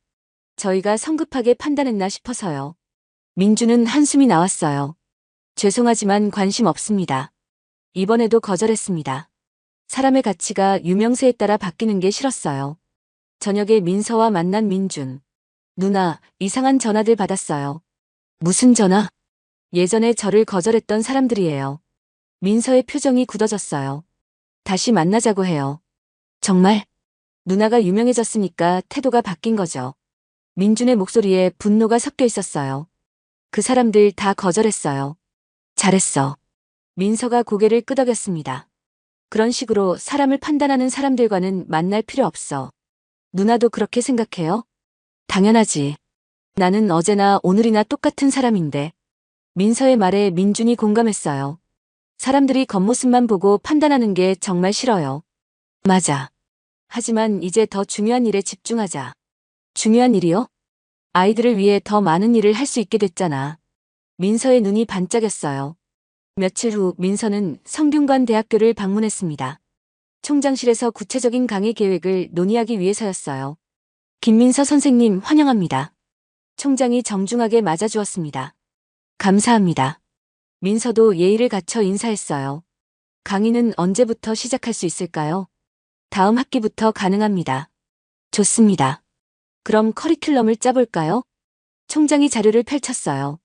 저희가 성급하게 판단했나 싶어서요. 민주는 한숨이 나왔어요. 죄송하지만 관심 없습니다. 이번에도 거절했습니다. 사람의 가치가 유명세에 따라 바뀌는 게 싫었어요. 저녁에 민서와 만난 민준. 누나, 이상한 전화들 받았어요. 무슨 전화? 예전에 저를 거절했던 사람들이에요. 민서의 표정이 굳어졌어요. 다시 만나자고 해요. 정말? 누나가 유명해졌으니까 태도가 바뀐 거죠. 민준의 목소리에 분노가 섞여 있었어요. 그 사람들 다 거절했어요. 잘했어. 민서가 고개를 끄덕였습니다. 그런 식으로 사람을 판단하는 사람들과는 만날 필요 없어. 누나도 그렇게 생각해요? 당연하지. 나는 어제나 오늘이나 똑같은 사람인데. 민서의 말에 민준이 공감했어요. 사람들이 겉모습만 보고 판단하는 게 정말 싫어요. 맞아. 하지만 이제 더 중요한 일에 집중하자. 중요한 일이요? 아이들을 위해 더 많은 일을 할 수 있게 됐잖아. 민서의 눈이 반짝였어요. 며칠 후 민서는 성균관 대학교를 방문했습니다. 총장실에서 구체적인 강의 계획을 논의하기 위해서였어요. 김민서 선생님 환영합니다. 총장이 정중하게 맞아주었습니다. 감사합니다. 민서도 예의를 갖춰 인사했어요. 강의는 언제부터 시작할 수 있을까요? 다음 학기부터 가능합니다. 좋습니다. 그럼 커리큘럼을 짜볼까요? 총장이 자료를 펼쳤어요.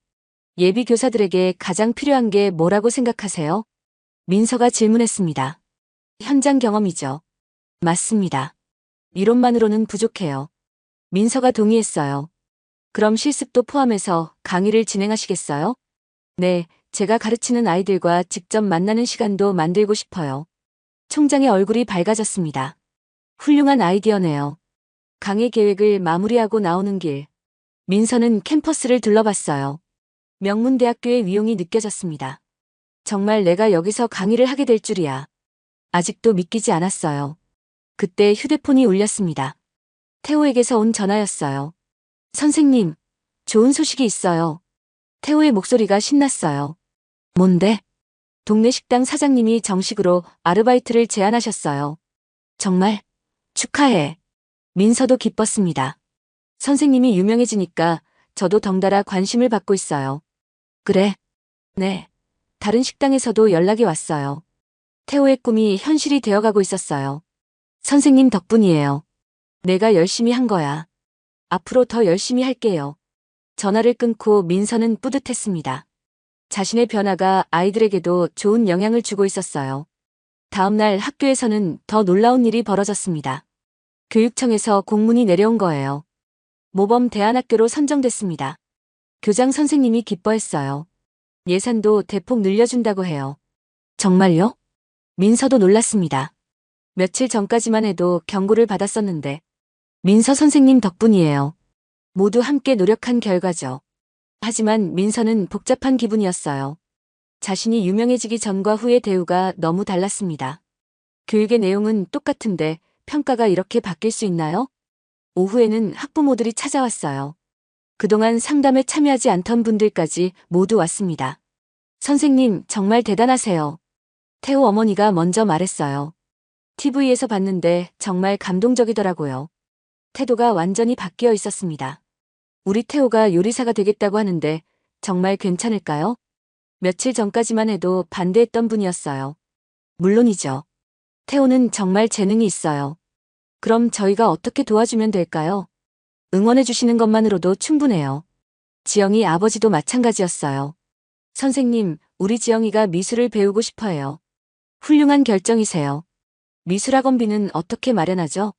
예비 교사들에게 가장 필요한 게 뭐라고 생각하세요? 민서가 질문했습니다. 현장 경험이죠. 맞습니다. 이론만으로는 부족해요. 민서가 동의했어요. 그럼 실습도 포함해서 강의를 진행하시겠어요? 네, 제가 가르치는 아이들과 직접 만나는 시간도 만들고 싶어요. 총장의 얼굴이 밝아졌습니다. 훌륭한 아이디어네요. 강의 계획을 마무리하고 나오는 길. 민서는 캠퍼스를 둘러봤어요. 명문대학교의 위용이 느껴졌습니다. 정말 내가 여기서 강의를 하게 될 줄이야. 아직도 믿기지 않았어요. 그때 휴대폰이 울렸습니다. 태호에게서 온 전화였어요. 선생님, 좋은 소식이 있어요. 태호의 목소리가 신났어요. 뭔데? 동네 식당 사장님이 정식으로 아르바이트를 제안하셨어요. 정말? 축하해. 민서도 기뻤습니다. 선생님이 유명해지니까 저도 덩달아 관심을 받고 있어요. 그래? 네. 다른 식당에서도 연락이 왔어요. 태호의 꿈이 현실이 되어가고 있었어요. 선생님 덕분이에요. 내가 열심히 한 거야. 앞으로 더 열심히 할게요. 전화를 끊고 민서는 뿌듯했습니다. 자신의 변화가 아이들에게도 좋은 영향을 주고 있었어요. 다음 날 학교에서는 더 놀라운 일이 벌어졌습니다. 교육청에서 공문이 내려온 거예요. 모범 대안학교로 선정됐습니다. 교장 선생님이 기뻐했어요. 예산도 대폭 늘려준다고 해요. 정말요? 민서도 놀랐습니다. 며칠 전까지만 해도 경고를 받았었는데 민서 선생님 덕분이에요. 모두 함께 노력한 결과죠. 하지만 민서는 복잡한 기분이었어요. 자신이 유명해지기 전과 후의 대우가 너무 달랐습니다. 교육의 내용은 똑같은데 평가가 이렇게 바뀔 수 있나요? 오후에는 학부모들이 찾아왔어요. 그동안 상담에 참여하지 않던 분들까지 모두 왔습니다. 선생님, 정말 대단하세요. 태호 어머니가 먼저 말했어요. TV에서 봤는데 정말 감동적이더라고요. 태도가 완전히 바뀌어 있었습니다. 우리 태호가 요리사가 되겠다고 하는데 정말 괜찮을까요? 며칠 전까지만 해도 반대했던 분이었어요. 물론이죠. 태호는 정말 재능이 있어요. 그럼 저희가 어떻게 도와주면 될까요? 응원해 주시는 것만으로도 충분해요. 지영이 아버지도 마찬가지였어요. 선생님, 우리 지영이가 미술을 배우고 싶어 해요. 훌륭한 결정이세요. 미술학원비는 어떻게 마련하죠?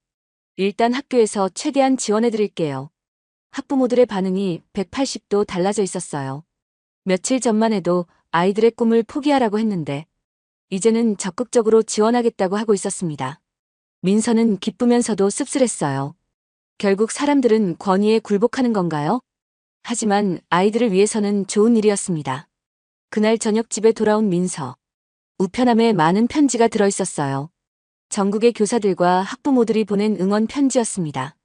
일단 학교에서 최대한 지원해 드릴게요. 학부모들의 반응이 180도 달라져 있었어요. 며칠 전만 해도 아이들의 꿈을 포기하라고 했는데 이제는 적극적으로 지원하겠다고 하고 있었습니다. 민서는 기쁘면서도 씁쓸했어요. 결국 사람들은 권위에 굴복하는 건가요? 하지만 아이들을 위해서는 좋은 일이었습니다. 그날 저녁 집에 돌아온 민서. 우편함에 많은 편지가 들어있었어요. 전국의 교사들과 학부모들이 보낸 응원 편지였습니다.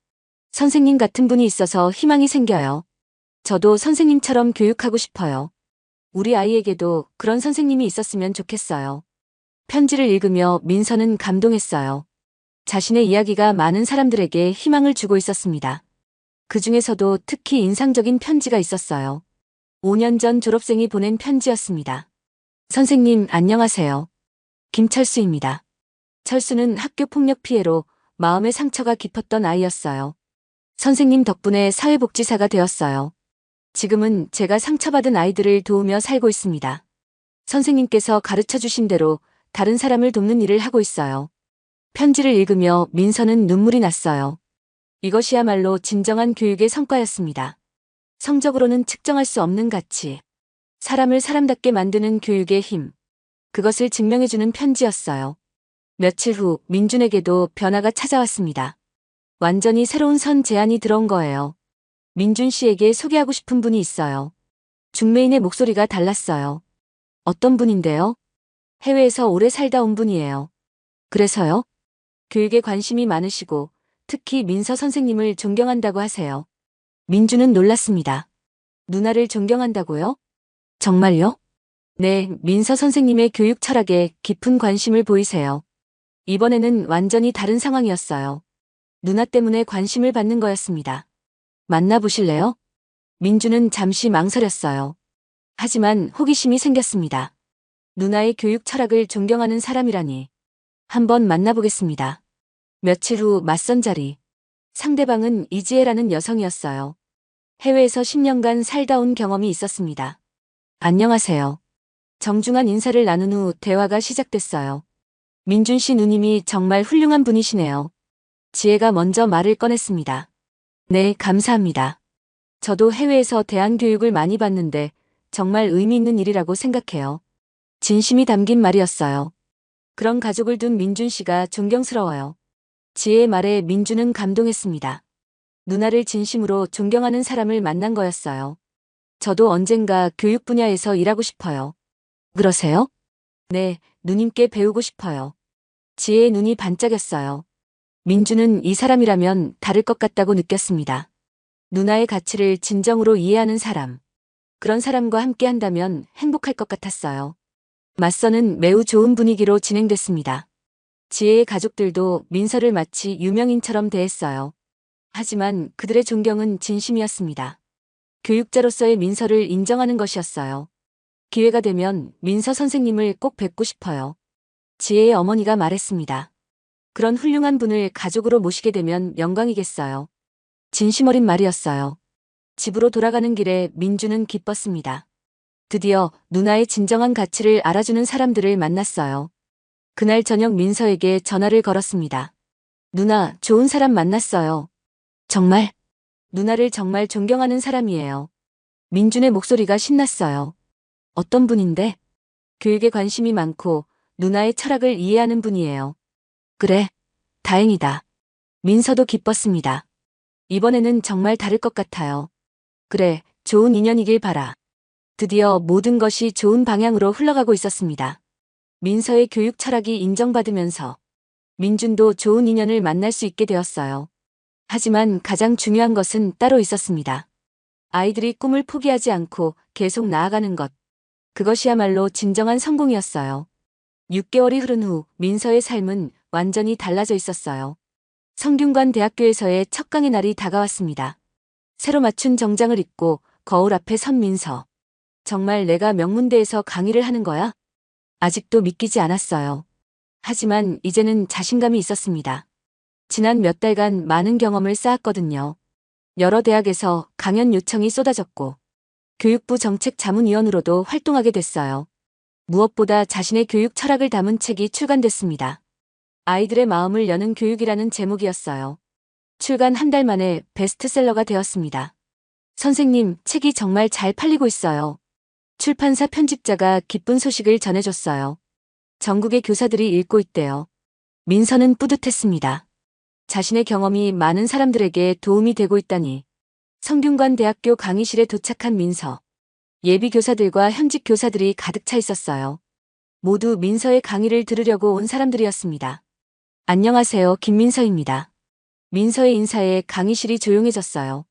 선생님 같은 분이 있어서 희망이 생겨요. 저도 선생님처럼 교육하고 싶어요. 우리 아이에게도 그런 선생님이 있었으면 좋겠어요. 편지를 읽으며 민서는 감동했어요. 자신의 이야기가 많은 사람들에게 희망을 주고 있었습니다. 그 중에서도 특히 인상적인 편지가 있었어요. 5년 전 졸업생이 보낸 편지였습니다. 선생님, 안녕하세요. 김철수입니다. 철수는 학교 폭력 피해로 마음의 상처가 깊었던 아이였어요. 선생님 덕분에 사회복지사가 되었어요. 지금은 제가 상처받은 아이들을 도우며 살고 있습니다. 선생님께서 가르쳐 주신 대로 다른 사람을 돕는 일을 하고 있어요. 편지를 읽으며 민서는 눈물이 났어요. 이것이야말로 진정한 교육의 성과였습니다. 성적으로는 측정할 수 없는 가치. 사람을 사람답게 만드는 교육의 힘. 그것을 증명해주는 편지였어요. 며칠 후 민준에게도 변화가 찾아왔습니다. 완전히 새로운 선 제안이 들어온 거예요. 민준 씨에게 소개하고 싶은 분이 있어요. 중매인의 목소리가 달랐어요. 어떤 분인데요? 해외에서 오래 살다 온 분이에요. 그래서요? 교육에 관심이 많으시고 특히 민서 선생님을 존경한다고 하세요. 민주는 놀랐습니다. 누나를 존경한다고요? 정말요? 네, 민서 선생님의 교육 철학에 깊은 관심을 보이세요. 이번에는 완전히 다른 상황이었어요. 누나 때문에 관심을 받는 거였습니다. 만나보실래요? 민주는 잠시 망설였어요. 하지만 호기심이 생겼습니다. 누나의 교육 철학을 존경하는 사람이라니. 한번 만나보겠습니다. 며칠 후 맞선 자리. 상대방은 이지혜라는 여성이었어요. 해외에서 10년간 살다 온 경험이 있었습니다. 안녕하세요. 정중한 인사를 나눈 후 대화가 시작됐어요. 민준 씨 누님이 정말 훌륭한 분이시네요. 지혜가 먼저 말을 꺼냈습니다. 네, 감사합니다. 저도 해외에서 대안교육을 많이 받는데 정말 의미 있는 일이라고 생각해요. 진심이 담긴 말이었어요. 그런 가족을 둔 민준 씨가 존경스러워요. 지혜의 말에 민준은 감동했습니다. 누나를 진심으로 존경하는 사람을 만난 거였어요. 저도 언젠가 교육 분야에서 일하고 싶어요. 그러세요? 네, 누님께 배우고 싶어요. 지혜의 눈이 반짝였어요. 민주는 이 사람이라면 다를 것 같다고 느꼈습니다. 누나의 가치를 진정으로 이해하는 사람. 그런 사람과 함께 한다면 행복할 것 같았어요. 맞선은 매우 좋은 분위기로 진행됐습니다. 지혜의 가족들도 민서를 마치 유명인처럼 대했어요. 하지만 그들의 존경은 진심이었습니다. 교육자로서의 민서를 인정하는 것이었어요. 기회가 되면 민서 선생님을 꼭 뵙고 싶어요. 지혜의 어머니가 말했습니다. 그런 훌륭한 분을 가족으로 모시게 되면 영광이겠어요. 진심 어린 말이었어요. 집으로 돌아가는 길에 민주는 기뻤습니다. 드디어 누나의 진정한 가치를 알아주는 사람들을 만났어요. 그날 저녁 민서에게 전화를 걸었습니다. 누나, 좋은 사람 만났어요. 정말? 누나를 정말 존경하는 사람이에요. 민준의 목소리가 신났어요. 어떤 분인데? 교육에 관심이 많고 누나의 철학을 이해하는 분이에요. 그래, 다행이다. 민서도 기뻤습니다. 이번에는 정말 다를 것 같아요. 그래, 좋은 인연이길 바라. 드디어 모든 것이 좋은 방향으로 흘러가고 있었습니다. 민서의 교육 철학이 인정받으면서 민준도 좋은 인연을 만날 수 있게 되었어요. 하지만 가장 중요한 것은 따로 있었습니다. 아이들이 꿈을 포기하지 않고 계속 나아가는 것. 그것이야말로 진정한 성공이었어요. 6개월이 흐른 후 민서의 삶은 완전히 달라져 있었어요. 성균관 대학교에서의 첫 강의 날이 다가왔습니다. 새로 맞춘 정장을 입고 거울 앞에 선 민서. 정말 내가 명문대에서 강의를 하는 거야? 아직도 믿기지 않았어요. 하지만 이제는 자신감이 있었습니다. 지난 몇 달간 많은 경험을 쌓았거든요. 여러 대학에서 강연 요청이 쏟아졌고 교육부 정책자문위원으로도 활동하게 됐어요. 무엇보다 자신의 교육 철학을 담은 책이 출간됐습니다. 아이들의 마음을 여는 교육이라는 제목이었어요. 출간 한 달 만에 베스트셀러가 되었습니다. 선생님, 책이 정말 잘 팔리고 있어요. 출판사 편집자가 기쁜 소식을 전해줬어요. 전국의 교사들이 읽고 있대요. 민서는 뿌듯했습니다. 자신의 경험이 많은 사람들에게 도움이 되고 있다니. 성균관 대학교 강의실에 도착한 민서. 예비 교사들과 현직 교사들이 가득 차 있었어요. 모두 민서의 강의를 들으려고 온 사람들이었습니다. 안녕하세요, 김민서입니다. 민서의 인사에 강의실이 조용해졌어요.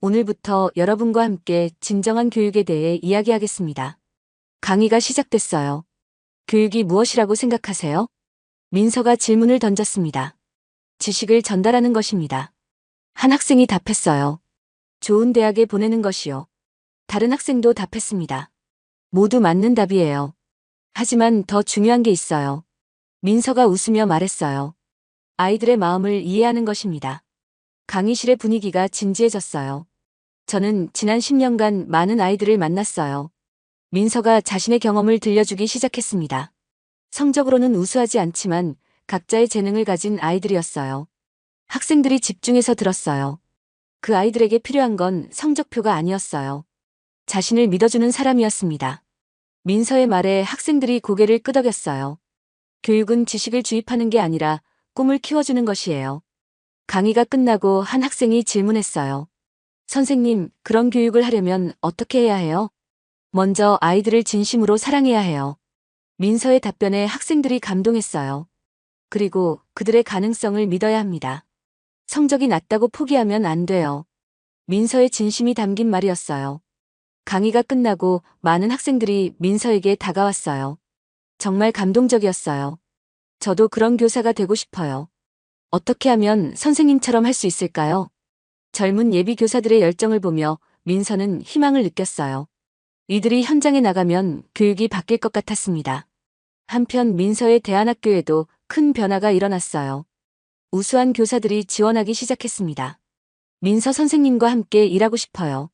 오늘부터 여러분과 함께 진정한 교육에 대해 이야기하겠습니다. 강의가 시작됐어요. 교육이 무엇이라고 생각하세요? 민서가 질문을 던졌습니다. 지식을 전달하는 것입니다. 한 학생이 답했어요. 좋은 대학에 보내는 것이요. 다른 학생도 답했습니다. 모두 맞는 답이에요. 하지만 더 중요한 게 있어요. 민서가 웃으며 말했어요. 아이들의 마음을 이해하는 것입니다. 강의실의 분위기가 진지해졌어요. 저는 지난 10년간 많은 아이들을 만났어요. 민서가 자신의 경험을 들려주기 시작했습니다. 성적으로는 우수하지 않지만 각자의 재능을 가진 아이들이었어요. 학생들이 집중해서 들었어요. 그 아이들에게 필요한 건 성적표가 아니었어요. 자신을 믿어주는 사람이었습니다. 민서의 말에 학생들이 고개를 끄덕였어요. 교육은 지식을 주입하는 게 아니라 꿈을 키워주는 것이에요. 강의가 끝나고 한 학생이 질문했어요. 선생님, 그런 교육을 하려면 어떻게 해야 해요? 먼저 아이들을 진심으로 사랑해야 해요. 민서의 답변에 학생들이 감동했어요. 그리고 그들의 가능성을 믿어야 합니다. 성적이 낮다고 포기하면 안 돼요. 민서의 진심이 담긴 말이었어요. 강의가 끝나고 많은 학생들이 민서에게 다가왔어요. 정말 감동적이었어요. 저도 그런 교사가 되고 싶어요. 어떻게 하면 선생님처럼 할 수 있을까요? 젊은 예비 교사들의 열정을 보며 민서는 희망을 느꼈어요. 이들이 현장에 나가면 교육이 바뀔 것 같았습니다. 한편 민서의 대안학교에도 큰 변화가 일어났어요. 우수한 교사들이 지원하기 시작했습니다. 민서 선생님과 함께 일하고 싶어요.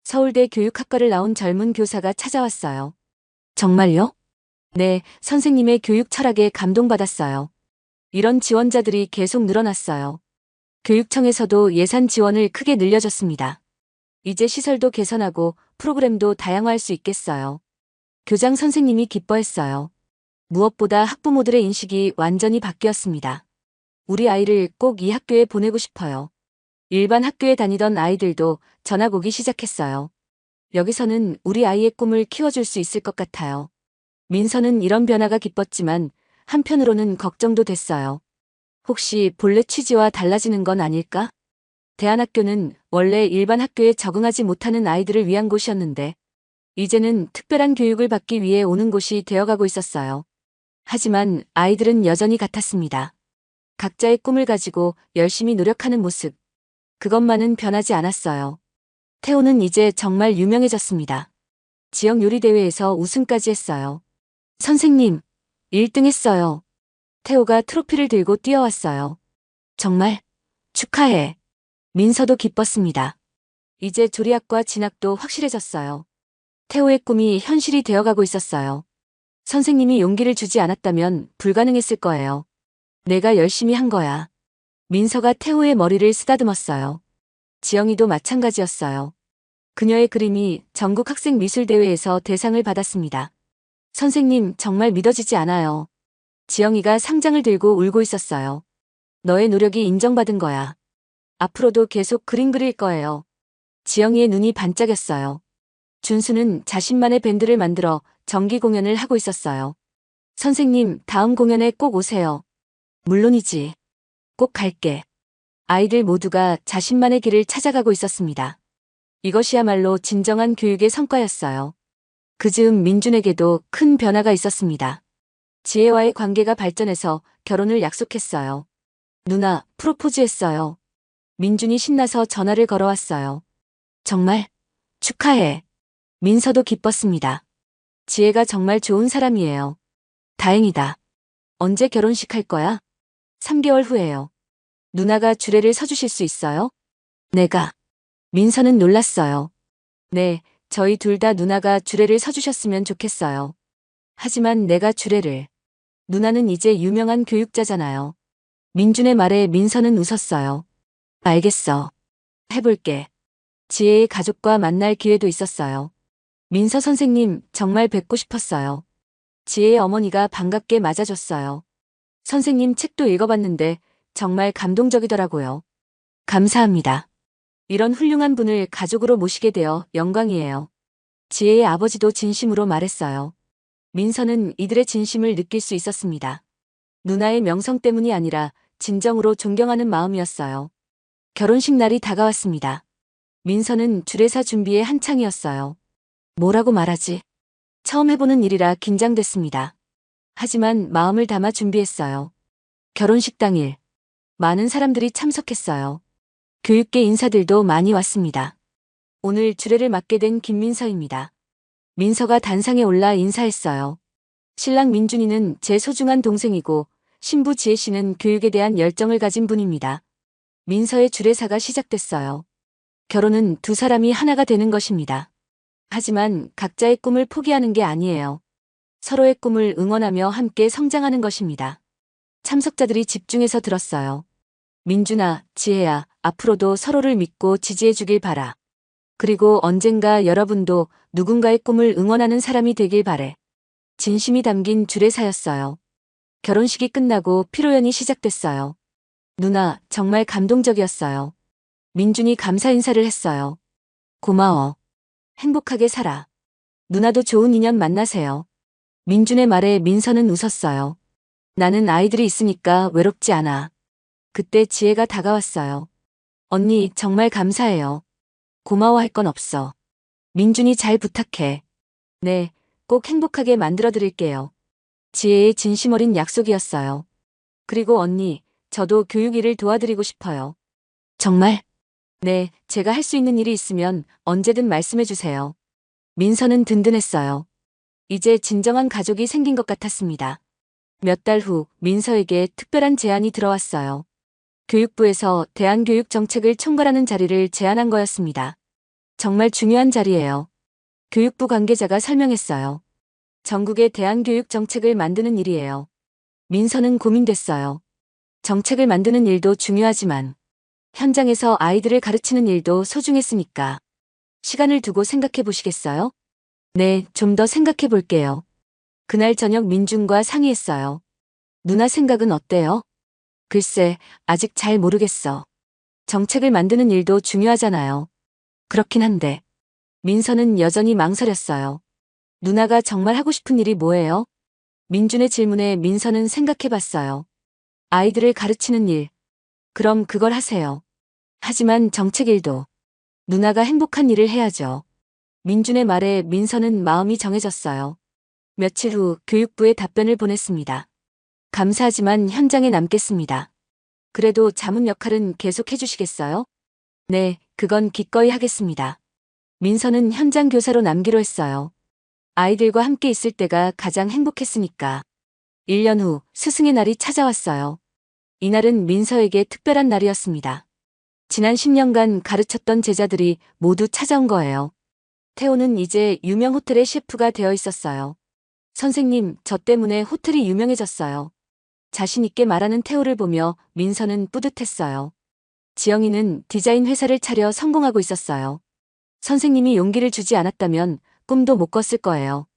서울대 교육학과를 나온 젊은 교사가 찾아왔어요. 정말요? 네, 선생님의 교육 철학에 감동받았어요. 이런 지원자들이 계속 늘어났어요. 교육청에서도 예산 지원을 크게 늘려줬습니다. 이제 시설도 개선하고 프로그램도 다양화할 수 있겠어요. 교장 선생님이 기뻐했어요. 무엇보다 학부모들의 인식이 완전히 바뀌었습니다. 우리 아이를 꼭 이 학교에 보내고 싶어요. 일반 학교에 다니던 아이들도 전학 오기 시작했어요. 여기서는 우리 아이의 꿈을 키워줄 수 있을 것 같아요. 민서는 이런 변화가 기뻤지만 한편으로는 걱정도 됐어요. 혹시 본래 취지와 달라지는 건 아닐까? 대안학교는 원래 일반 학교에 적응하지 못하는 아이들을 위한 곳이었는데 이제는 특별한 교육을 받기 위해 오는 곳이 되어가고 있었어요. 하지만 아이들은 여전히 같았습니다. 각자의 꿈을 가지고 열심히 노력하는 모습. 그것만은 변하지 않았어요. 태호는 이제 정말 유명해졌습니다. 지역 요리대회에서 우승까지 했어요. 선생님, 1등 했어요. 태호가 트로피를 들고 뛰어왔어요. 정말 축하해. 민서도 기뻤습니다. 이제 조리학과 진학도 확실해졌어요. 태호의 꿈이 현실이 되어가고 있었어요. 선생님이 용기를 주지 않았다면 불가능했을 거예요. 내가 열심히 한 거야. 민서가 태호의 머리를 쓰다듬었어요. 지영이도 마찬가지였어요. 그녀의 그림이 전국 학생 미술대회에서 대상을 받았습니다. 선생님, 정말 믿어지지 않아요. 지영이가 상장을 들고 울고 있었어요. 너의 노력이 인정받은 거야. 앞으로도 계속 그림 그릴 거예요. 지영이의 눈이 반짝였어요. 준수는 자신만의 밴드를 만들어 정기 공연을 하고 있었어요. 선생님, 다음 공연에 꼭 오세요. 물론이지. 꼭 갈게. 아이들 모두가 자신만의 길을 찾아가고 있었습니다. 이것이야말로 진정한 교육의 성과였어요. 그 즈음 민준에게도 큰 변화가 있었습니다. 지혜와의 관계가 발전해서 결혼을 약속했어요. 누나, 프로포즈했어요. 민준이 신나서 전화를 걸어왔어요. 정말? 축하해. 민서도 기뻤습니다. 지혜가 정말 좋은 사람이에요. 다행이다. 언제 결혼식 할 거야? 3개월 후에요. 누나가 주례를 서주실 수 있어요? 내가. 민서는 놀랐어요. 네, 저희 둘 다 누나가 주례를 서주셨으면 좋겠어요. 하지만 내가 주례를. 누나는 이제 유명한 교육자잖아요. 민준의 말에 민서는 웃었어요. 알겠어. 해볼게. 지혜의 가족과 만날 기회도 있었어요. 민서 선생님, 정말 뵙고 싶었어요. 지혜의 어머니가 반갑게 맞아줬어요. 선생님 책도 읽어봤는데 정말 감동적이더라고요. 감사합니다. 이런 훌륭한 분을 가족으로 모시게 되어 영광이에요. 지혜의 아버지도 진심으로 말했어요. 민서는 이들의 진심을 느낄 수 있었습니다. 누나의 명성 때문이 아니라 진정으로 존경하는 마음이었어요. 결혼식 날이 다가왔습니다. 민서는 주례사 준비에 한창이었어요. 뭐라고 말하지? 처음 해보는 일이라 긴장됐습니다. 하지만 마음을 담아 준비했어요. 결혼식 당일. 많은 사람들이 참석했어요. 교육계 인사들도 많이 왔습니다. 오늘 주례를 맡게 된 김민서입니다. 민서가 단상에 올라 인사했어요. 신랑 민준이는 제 소중한 동생이고 신부 지혜 씨는 교육에 대한 열정을 가진 분입니다. 민서의 주례사가 시작됐어요. 결혼은 두 사람이 하나가 되는 것입니다. 하지만 각자의 꿈을 포기하는 게 아니에요. 서로의 꿈을 응원하며 함께 성장하는 것입니다. 참석자들이 집중해서 들었어요. 민준아, 지혜야, 앞으로도 서로를 믿고 지지해 주길 바라. 그리고 언젠가 여러분도 누군가의 꿈을 응원하는 사람이 되길 바래. 진심이 담긴 주례사였어요. 결혼식이 끝나고 피로연이 시작됐어요. 누나, 정말 감동적이었어요. 민준이 감사 인사를 했어요. 고마워. 행복하게 살아. 누나도 좋은 인연 만나세요. 민준의 말에 민서는 웃었어요. 나는 아이들이 있으니까 외롭지 않아. 그때 지혜가 다가왔어요. 언니, 정말 감사해요. 고마워할 건 없어. 민준이 잘 부탁해. 네, 꼭 행복하게 만들어 드릴게요. 지혜의 진심 어린 약속이었어요. 그리고 언니, 저도 교육 일을 도와드리고 싶어요. 정말? 네, 제가 할 수 있는 일이 있으면 언제든 말씀해 주세요. 민서는 든든했어요. 이제 진정한 가족이 생긴 것 같았습니다. 몇 달 후 민서에게 특별한 제안이 들어왔어요. 교육부에서 대한교육정책을 총괄하는 자리를 제안한 거였습니다. 정말 중요한 자리예요. 교육부 관계자가 설명했어요. 전국의 대한교육정책을 만드는 일이에요. 민서는 고민됐어요. 정책을 만드는 일도 중요하지만 현장에서 아이들을 가르치는 일도 소중했으니까. 시간을 두고 생각해 보시겠어요? 네, 좀 더 생각해 볼게요. 그날 저녁 민준과 상의했어요. 누나 생각은 어때요? 글쎄, 아직 잘 모르겠어. 정책을 만드는 일도 중요하잖아요. 그렇긴 한데. 민서는 여전히 망설였어요. 누나가 정말 하고 싶은 일이 뭐예요? 민준의 질문에 민서는 생각해 봤어요. 아이들을 가르치는 일. 그럼 그걸 하세요. 하지만 정책 일도. 누나가 행복한 일을 해야죠. 민준의 말에 민서는 마음이 정해졌어요. 며칠 후 교육부에 답변을 보냈습니다. 감사하지만 현장에 남겠습니다. 그래도 자문 역할은 계속 해주시겠어요? 네, 그건 기꺼이 하겠습니다. 민서는 현장 교사로 남기로 했어요. 아이들과 함께 있을 때가 가장 행복했으니까. 1년 후 스승의 날이 찾아왔어요. 이날은 민서에게 특별한 날이었습니다. 지난 10년간 가르쳤던 제자들이 모두 찾아온 거예요. 태호는 이제 유명 호텔의 셰프가 되어 있었어요. 선생님, 저 때문에 호텔이 유명해졌어요. 자신 있게 말하는 태호를 보며 민서는 뿌듯했어요. 지영이는 디자인 회사를 차려 성공하고 있었어요. 선생님이 용기를 주지 않았다면 꿈도 못 꿨을 거예요.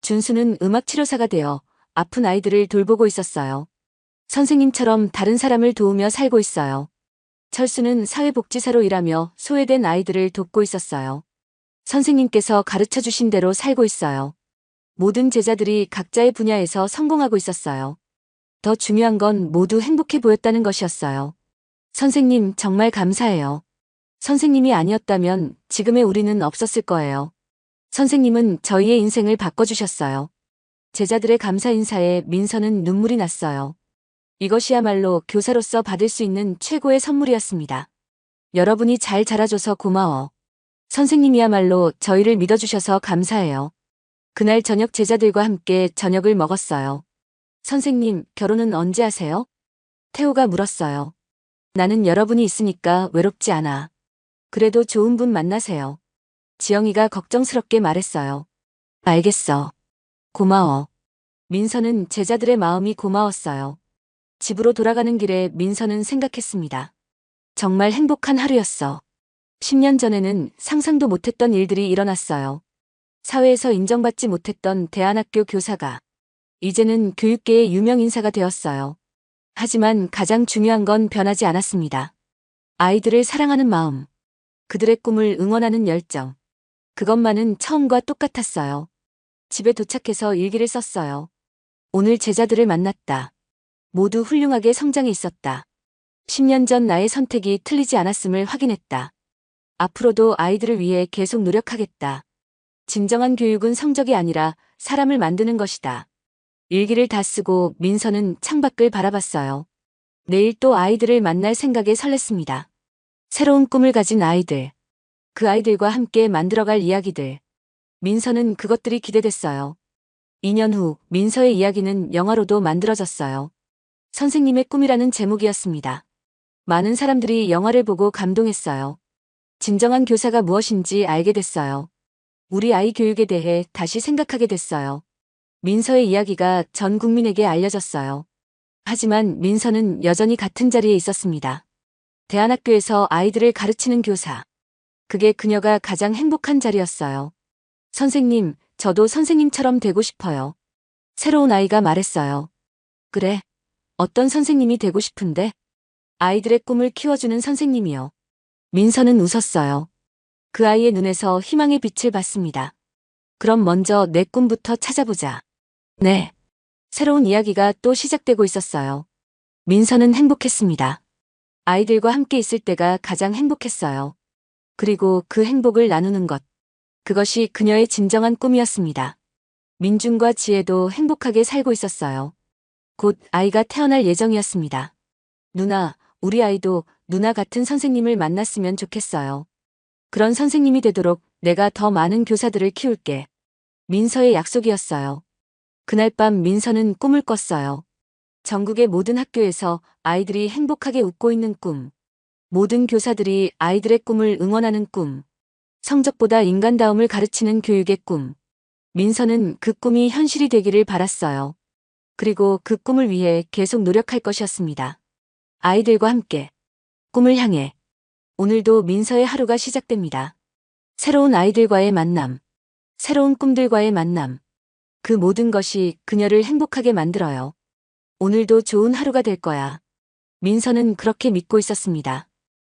준수는 음악 치료사가 되어 아픈 아이들을 돌보고 있었어요. 선생님처럼 다른 사람을 도우며 살고 있어요. 철수는 사회복지사로 일하며 소외된 아이들을 돕고 있었어요. 선생님께서 가르쳐 주신 대로 살고 있어요. 모든 제자들이 각자의 분야에서 성공하고 있었어요. 더 중요한 건 모두 행복해 보였다는 것이었어요. 선생님, 정말 감사해요. 선생님이 아니었다면 지금의 우리는 없었을 거예요. 선생님은 저희의 인생을 바꿔주셨어요. 제자들의 감사 인사에 민서는 눈물이 났어요. 이것이야말로 교사로서 받을 수 있는 최고의 선물이었습니다. 여러분이 잘 자라줘서 고마워. 선생님이야말로 저희를 믿어주셔서 감사해요. 그날 저녁 제자들과 함께 저녁을 먹었어요. 선생님, 결혼은 언제 하세요? 태호가 물었어요. 나는 여러분이 있으니까 외롭지 않아. 그래도 좋은 분 만나세요. 지영이가 걱정스럽게 말했어요. 알겠어. 고마워. 민서는 제자들의 마음이 고마웠어요. 집으로 돌아가는 길에 민서는 생각했습니다. 정말 행복한 하루였어. 10년 전에는 상상도 못했던 일들이 일어났어요. 사회에서 인정받지 못했던 대안학교 교사가 이제는 교육계의 유명 인사가 되었어요. 하지만 가장 중요한 건 변하지 않았습니다. 아이들을 사랑하는 마음, 그들의 꿈을 응원하는 열정. 그것만은 처음과 똑같았어요. 집에 도착해서 일기를 썼어요. 오늘 제자들을 만났다. 모두 훌륭하게 성장해 있었다. 10년 전 나의 선택이 틀리지 않았음을 확인했다. 앞으로도 아이들을 위해 계속 노력하겠다. 진정한 교육은 성적이 아니라 사람을 만드는 것이다. 일기를 다 쓰고 민서는 창밖을 바라봤어요. 내일 또 아이들을 만날 생각에 설렜습니다. 새로운 꿈을 가진 아이들. 그 아이들과 함께 만들어갈 이야기들. 민서는 그것들이 기대됐어요. 2년 후 민서의 이야기는 영화로도 만들어졌어요. 선생님의 꿈이라는 제목이었습니다. 많은 사람들이 영화를 보고 감동했어요. 진정한 교사가 무엇인지 알게 됐어요. 우리 아이 교육에 대해 다시 생각하게 됐어요. 민서의 이야기가 전 국민에게 알려졌어요. 하지만 민서는 여전히 같은 자리에 있었습니다. 대안학교에서 아이들을 가르치는 교사. 그게 그녀가 가장 행복한 자리였어요. 선생님, 저도 선생님처럼 되고 싶어요. 새로운 아이가 말했어요. 그래. 어떤 선생님이 되고 싶은데? 아이들의 꿈을 키워주는 선생님이요. 민서는 웃었어요. 그 아이의 눈에서 희망의 빛을 봤습니다. 그럼 먼저 내 꿈부터 찾아보자. 네. 새로운 이야기가 또 시작되고 있었어요. 민서는 행복했습니다. 아이들과 함께 있을 때가 가장 행복했어요. 그리고 그 행복을 나누는 것. 그것이 그녀의 진정한 꿈이었습니다. 민준과 지혜도 행복하게 살고 있었어요. 곧 아이가 태어날 예정이었습니다. 누나, 우리 아이도 누나 같은 선생님을 만났으면 좋겠어요. 그런 선생님이 되도록 내가 더 많은 교사들을 키울게. 민서의 약속이었어요. 그날 밤 민서는 꿈을 꿨어요. 전국의 모든 학교에서 아이들이 행복하게 웃고 있는 꿈. 모든 교사들이 아이들의 꿈을 응원하는 꿈. 성적보다 인간다움을 가르치는 교육의 꿈. 민서는 그 꿈이 현실이 되기를 바랐어요. 그리고 그 꿈을 위해 계속 노력할 것이었습니다. 아이들과 함께 꿈을 향해 오늘도 민서의 하루가 시작됩니다. 새로운 아이들과의 만남, 새로운 꿈들과의 만남. 그 모든 것이 그녀를 행복하게 만들어요. 오늘도 좋은 하루가 될 거야. 민서는 그렇게 믿고 있었습니다.